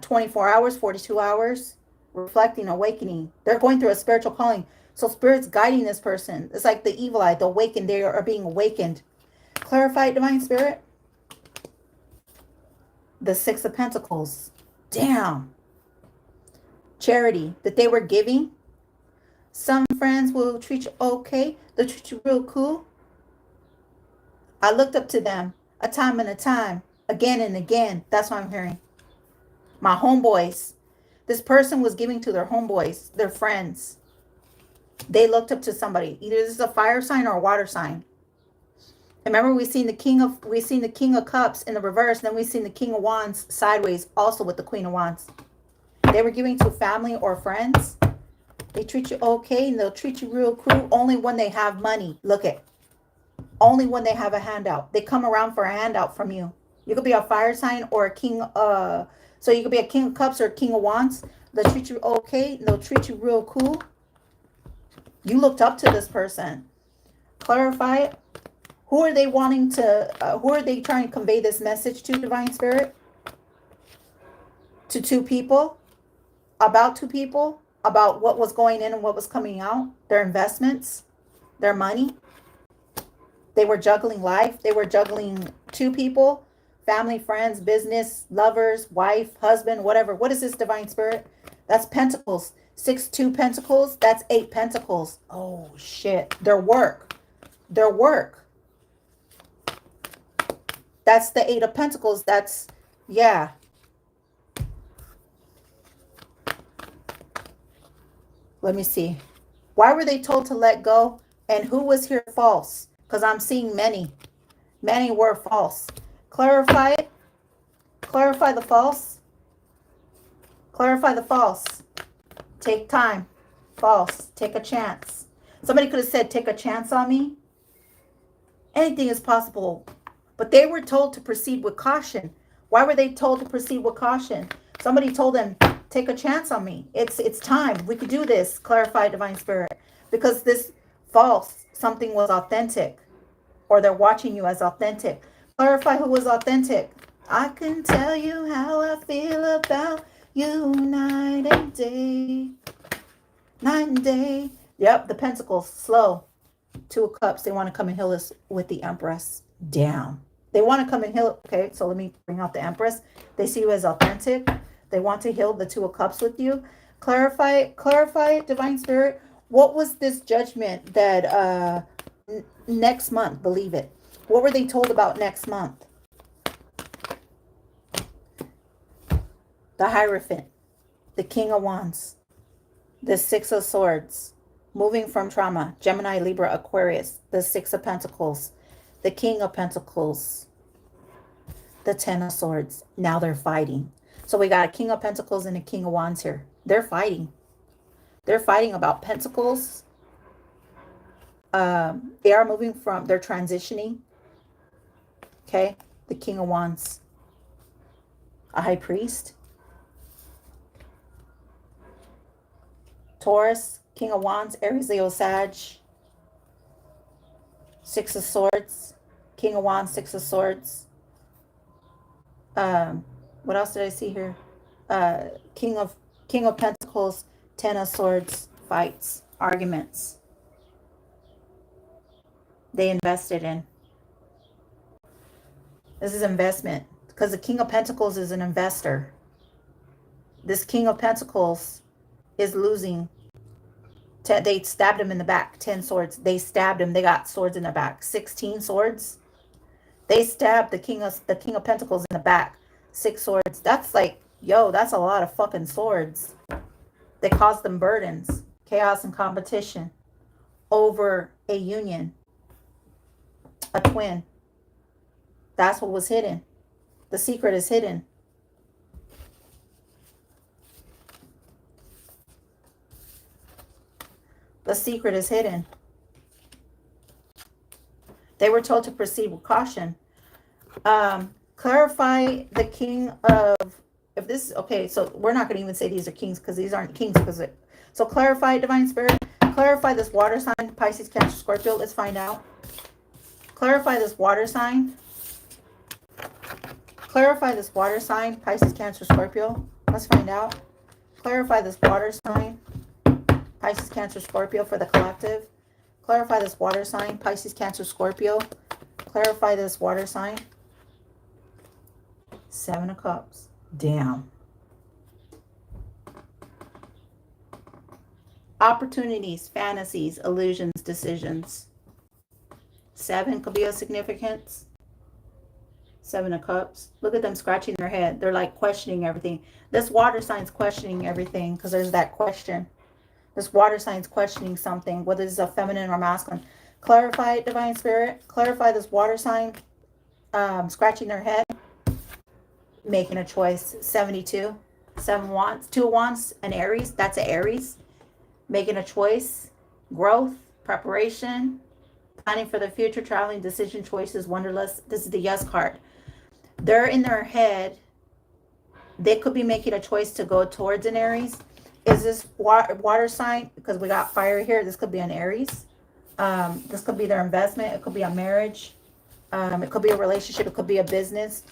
24 hours, 42 hours. Reflecting, awakening. They're going through a spiritual calling. So Spirit's guiding this person. It's like the evil eye, the awakened. They are being awakened. Clarify, Divine Spirit. The 6 of Pentacles. Damn. Charity that they were giving. Some friends will treat you okay. They'll treat you real cool. I looked up to them a time and a time, again and again. That's what I'm hearing. My homeboys. This person was giving to their homeboys, their friends. They looked up to somebody. Either this is a fire sign or a water sign. Remember, we've seen the King of Cups in the reverse, and then we've seen the King of Wands sideways, also with the Queen of Wands. They were giving to family or friends. They treat you okay, and they'll treat you real cool only when they have money. Look at. Only when they have a handout. They come around for a handout from you. You could be a fire sign or a king. So you could be a King of Cups or a King of Wands. They'll treat you okay, and they'll treat you real cool. You looked up to this person. Clarify it. Who are they wanting to, who are they trying to convey this message to, Divine Spirit? To 2 people? About 2 people? About what was going in and what was coming out? Their investments? Their money? They were juggling life. They were juggling 2 people. Family, friends, business, lovers, wife, husband, whatever. What is this, Divine Spirit? That's Pentacles. 6, 2 Pentacles. That's 8 Pentacles. Oh, shit. Their work. Their work. That's the 8 of Pentacles. That's, yeah. Let me see. Why were they told to let go? And who was here false? Because I'm seeing many. Many were false. Clarify it. Clarify the false. Clarify the false. Take time. False. Take a chance. Somebody could have said, take a chance on me. Anything is possible. But they were told to proceed with caution. Why were they told to proceed with caution? Somebody told them, take a chance on me. It's time. We could do this. Clarify, Divine Spirit. Because this false, something was authentic. Or they're watching you as authentic. Clarify who was authentic. I can tell you how I feel about you night and day. Night and day. Yep, the Pentacles. Slow. 2 of Cups. They want to come and heal us with the Empress. Down. They want to come and heal. Okay, so let me bring out the Empress. They see you as authentic. They want to heal the 2 of Cups with you. Clarify it, Divine Spirit. What was this judgment that next month? Believe it. What were they told about next month? The Hierophant, the King of Wands, the 6 of Swords, moving from trauma, Gemini, Libra, Aquarius, the 6 of Pentacles, the King of Pentacles, the 10 of Swords. Now they're fighting. So we got a King of Pentacles and a King of Wands here. They're fighting. They're fighting about Pentacles. They are moving from, they're transitioning. Okay. The King of Wands. A High Priest. Taurus, King of Wands, Aries, Leo, Sag. 6 of Swords. King of Wands, 6 of Swords. What else did I see here? King of Pentacles, 10 of Swords, fights, arguments. They invested in. This is investment because the King of Pentacles is an investor. This King of Pentacles is losing. They stabbed him in the back. 10 swords. They stabbed him. They got swords in their back. 16 swords. They stabbed the King of Pentacles in the back. 6 swords. That's like, Yo, that's a lot of fucking swords. They caused them burdens, chaos, and competition over a union, a twin. That's what was hidden. The secret is hidden. The secret is hidden. They were told to proceed with caution. Clarify the king of, if this, okay, so we're not going to even say these are kings because these aren't kings. So clarify, divine spirit. Clarify this water sign, Pisces, Cancer, Scorpio. Let's find out. Clarify this water sign. Clarify this water sign, Pisces, Cancer, Scorpio. Let's find out. Clarify this water sign, Pisces, Cancer, Scorpio for the collective. Clarify this water sign, Pisces, Cancer, Scorpio. Clarify this water sign. Seven of Cups. Damn. Opportunities, fantasies, illusions, decisions. Seven could be a significance. Seven of Cups. Look at them scratching their head. They're like questioning everything. This water sign's questioning everything because there's that question. This water sign's questioning something, whether it's a feminine or masculine. Clarify it, divine spirit. Clarify this water sign. Scratching their head. Making a choice. 72. 7 wands. 2 wands. An Aries. That's an Aries. Making a choice. Growth. Preparation. Planning for the future. Traveling. Decision. Choices. Wonderlust. This is the Yes card. They're in their head. They could be making a choice to go towards an Aries. Is this water sign? Because we got fire here. This could be an Aries. This could be their investment. It could be a marriage. It could be a relationship. It could be a business.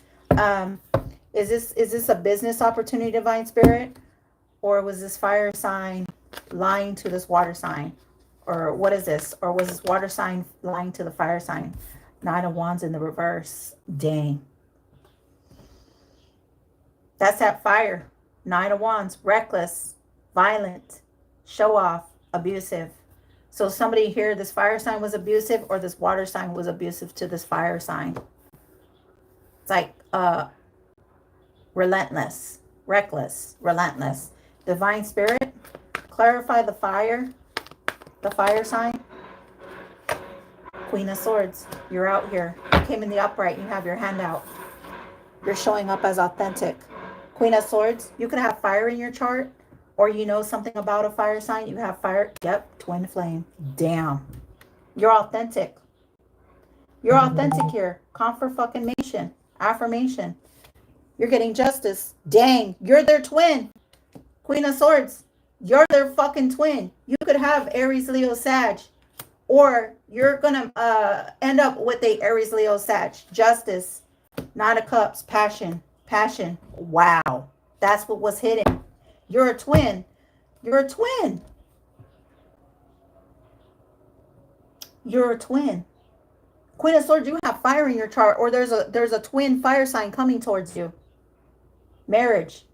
Is this a business opportunity, divine spirit? Or was this fire sign lying to this water sign? Or what is this? Or was this water sign lying to the fire sign? 9 of Wands in the reverse. Dang. That's that fire. 9 of Wands. Reckless. Violent. Show off. Abusive. So somebody here, this fire sign was abusive, or this water sign was abusive to this fire sign. It's like relentless. Reckless. Relentless. Divine spirit. Clarify the fire. The fire sign. Queen of Swords. You're out here. You came in the upright. You have your hand out. You're showing up as authentic. Queen of Swords. You could have fire in your chart, or you know something about a fire sign. You have fire. Yep. Twin flame. Damn. You're authentic. You're authentic here. Confirmation. Affirmation. You're getting justice. Dang. You're their twin. Queen of Swords. You're their fucking twin. You could have Aries, Leo, Sag. Or you're going to end up with a Aries, Leo, Sag. Justice. 9 of Cups. Passion. Passion. Wow. That's what was hidden. You're a twin. You're a twin. You're a twin. Queen of Swords, you have fire in your chart, or there's a twin fire sign coming towards you. Marriage.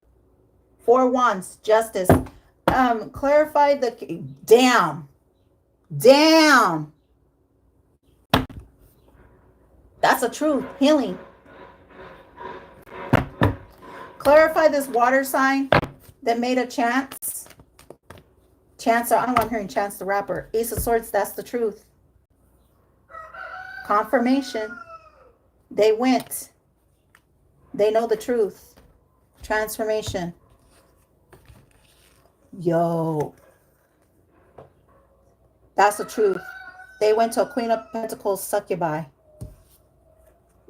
4 Wands. Justice. Clarify the... Damn. Damn. That's the truth. Healing. Clarify this water sign that made a chance. Chance, I don't want hearing Chance the Rapper. Ace of Swords, that's the truth. Confirmation. They went. They know the truth. Transformation. Yo. That's the truth. They went to a Queen of Pentacles succubi.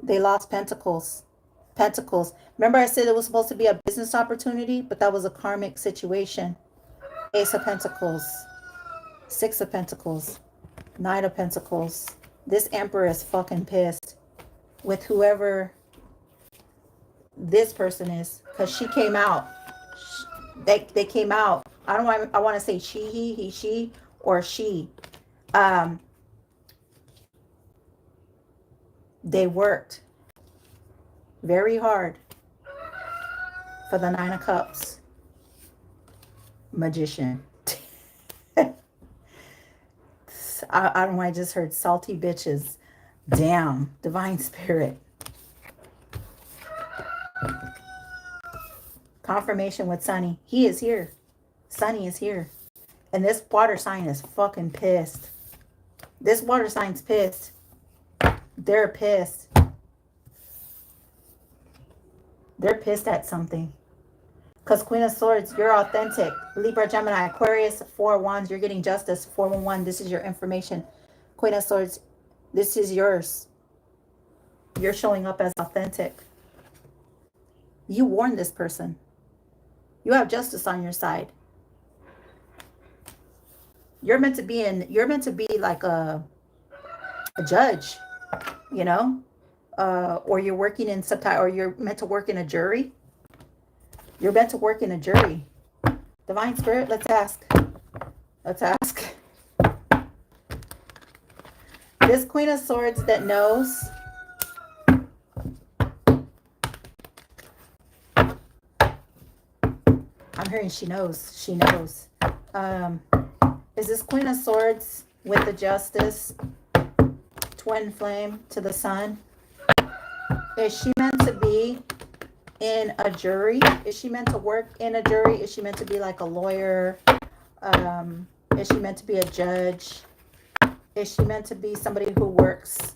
They lost Pentacles. Pentacles. Remember I said it was supposed to be a business opportunity, but that was a karmic situation. Ace of Pentacles. 6 of Pentacles. 9 of Pentacles. This Emperor is fucking pissed with whoever this person is, because she came out. They came out. I want to say she, he, she, or she. They worked very hard for the 9 of Cups. Magician. I don't know, I just heard salty bitches. Damn. Divine spirit. Confirmation with Sunny. He is here. Sunny is here. And this water sign is fucking pissed. This water sign's pissed. They're pissed. They're pissed at something. Because Queen of Swords, you're authentic. Libra, Gemini, Aquarius, Four of Wands, you're getting justice. 411, this is your information. Queen of Swords, this is yours. You're showing up as authentic. You warned this person. You have justice on your side. You're meant to be like a judge, you know, or you're working in some type, or you're meant to work in a jury. You're meant to work in a jury. Divine Spirit, let's ask. Let's ask. This Queen of Swords that knows. I'm hearing she knows. She knows. Is this Queen of Swords with the Justice, twin flame to the Sun? Is she meant to be in a jury? Is she meant to work in a jury? Is she meant to be like a lawyer? Is she meant to be a judge? Is she meant to be somebody who works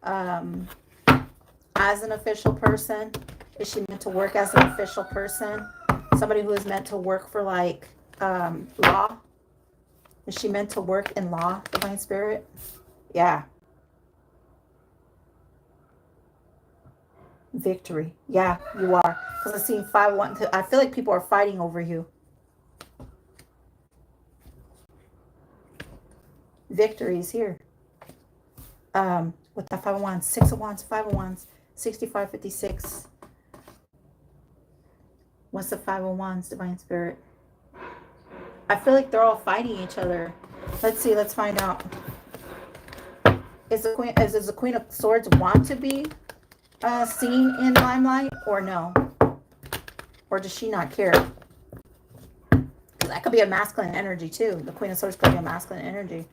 as an official person? Is she meant to work as an official person? Somebody who is meant to work for like law? Is she meant to work in law, Divine Spirit? Yeah. Victory. Yeah, you are. Because I see 5-1. I feel like people are fighting over you. Victory is here. With the 5 of Wands, 6 of Wands, 5 of Wands, 6556. What's the 5 of Wands, Divine Spirit? I feel like they're all fighting each other. Let's see. Let's find out. Does the Queen of Swords want to be seen in limelight or no? Or does she not care? Because that could be a masculine energy too. The Queen of Swords could be a masculine energy.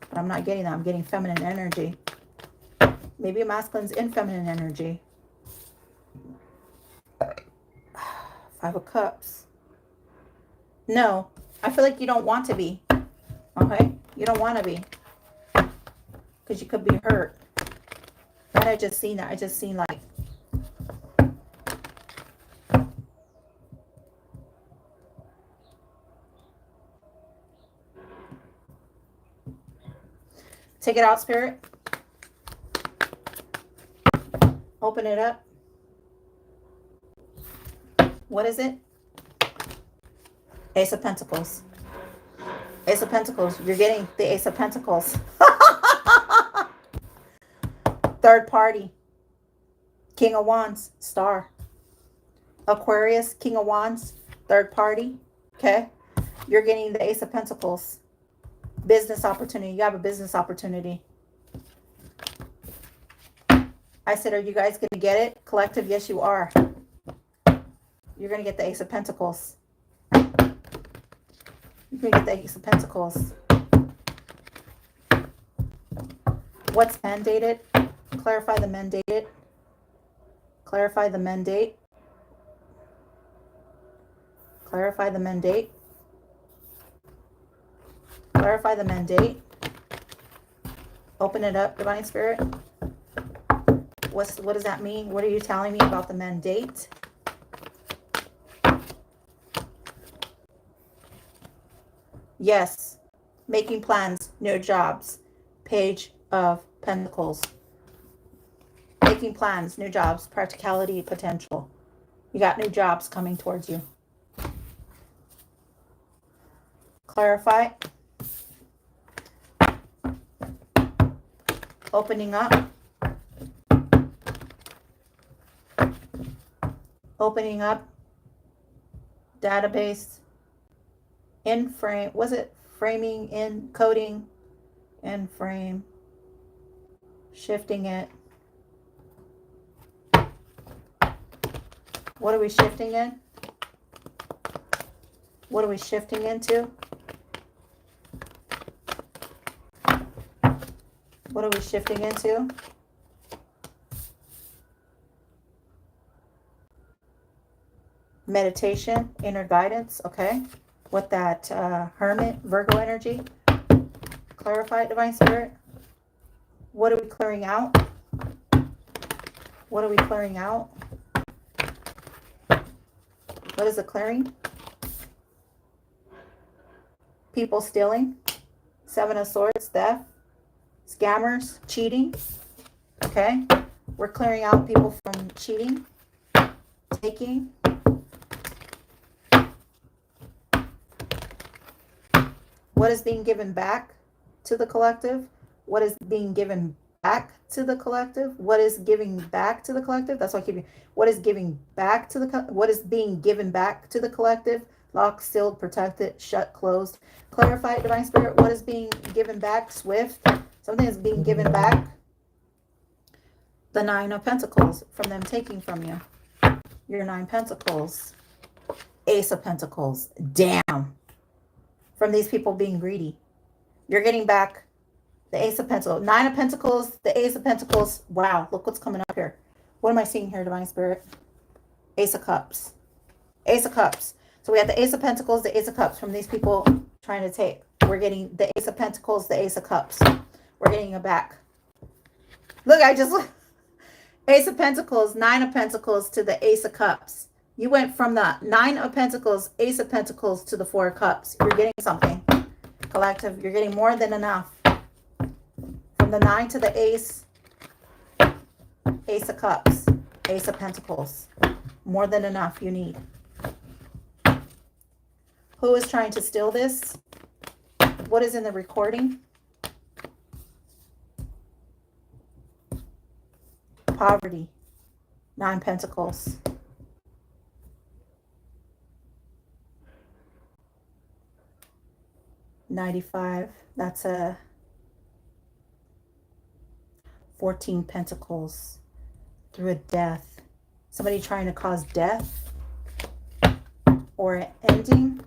But I'm not getting that. I'm getting feminine energy. Maybe a masculine's in feminine energy. 5 of Cups. No. I feel like you don't want to be. Okay? You don't want to be. Because you could be hurt. But I just seen that. I just seen like. Take it out, Spirit. Open it up. What is it? Ace of Pentacles. Ace of Pentacles. You're getting the Ace of Pentacles. Third party. King of Wands. Star. Aquarius. King of Wands. Third party. Okay. You're getting the Ace of Pentacles. Business opportunity. You have a business opportunity. I said, are you guys going to get it? Collective, yes, you are. You're going to get the Ace of Pentacles. You're going to get the Ace of Pentacles. What's mandated? Clarify the mandate. Clarify the mandate. Clarify the mandate. Clarify the mandate. Open it up, Divine Spirit. What does that mean? What are you telling me about the mandate? Yes. Making plans, new jobs. Page of Pentacles. Making plans, new jobs, practicality, potential. You got new jobs coming towards you. Clarify. Opening up. Opening up. Database. In frame. Was it framing, in coding, in frame. Shifting it. What are we shifting in? What are we shifting into? What are we shifting into? meditation, inner guidance, okay? With that Hermit, Virgo energy. Clarify it, Divine Spirit. What are we clearing out? What are we clearing out? What is the clearing? People stealing. Seven of Swords, theft. Scammers, cheating. Okay? We're clearing out people from cheating, taking. What is being given back to the collective? What is being given back to the collective? What is giving back to the collective? That's why I keep. What is giving back to the? What is being given back to the collective? Locked, sealed, protected, shut, closed. Clarify it, Divine Spirit. What is being given back? Swift. Something is being given back. The Nine of Pentacles from them taking from you. Your Nine Pentacles. Ace of Pentacles. Damn. From these people being greedy. You're getting back the Ace of Pentacles. Nine of Pentacles, the Ace of Pentacles. Wow, look what's coming up here. What am I seeing here, Divine Spirit? Ace of Cups. Ace of Cups. So we have the Ace of Pentacles, the Ace of Cups from these people trying to take. We're getting the Ace of Pentacles, the Ace of Cups. We're getting it back. Look, I just... Ace of Pentacles, Nine of Pentacles to the Ace of Cups. You went from the Nine of Pentacles, Ace of Pentacles to the Four of Cups. You're getting something. Collective, you're getting more than enough. From the Nine to the Ace, Ace of Cups, Ace of Pentacles. More than enough you need. Who is trying to steal this? What is in the recording? Poverty. Nine Pentacles. $95. That's a 14 Pentacles. Through a death. Somebody trying to cause death or an ending.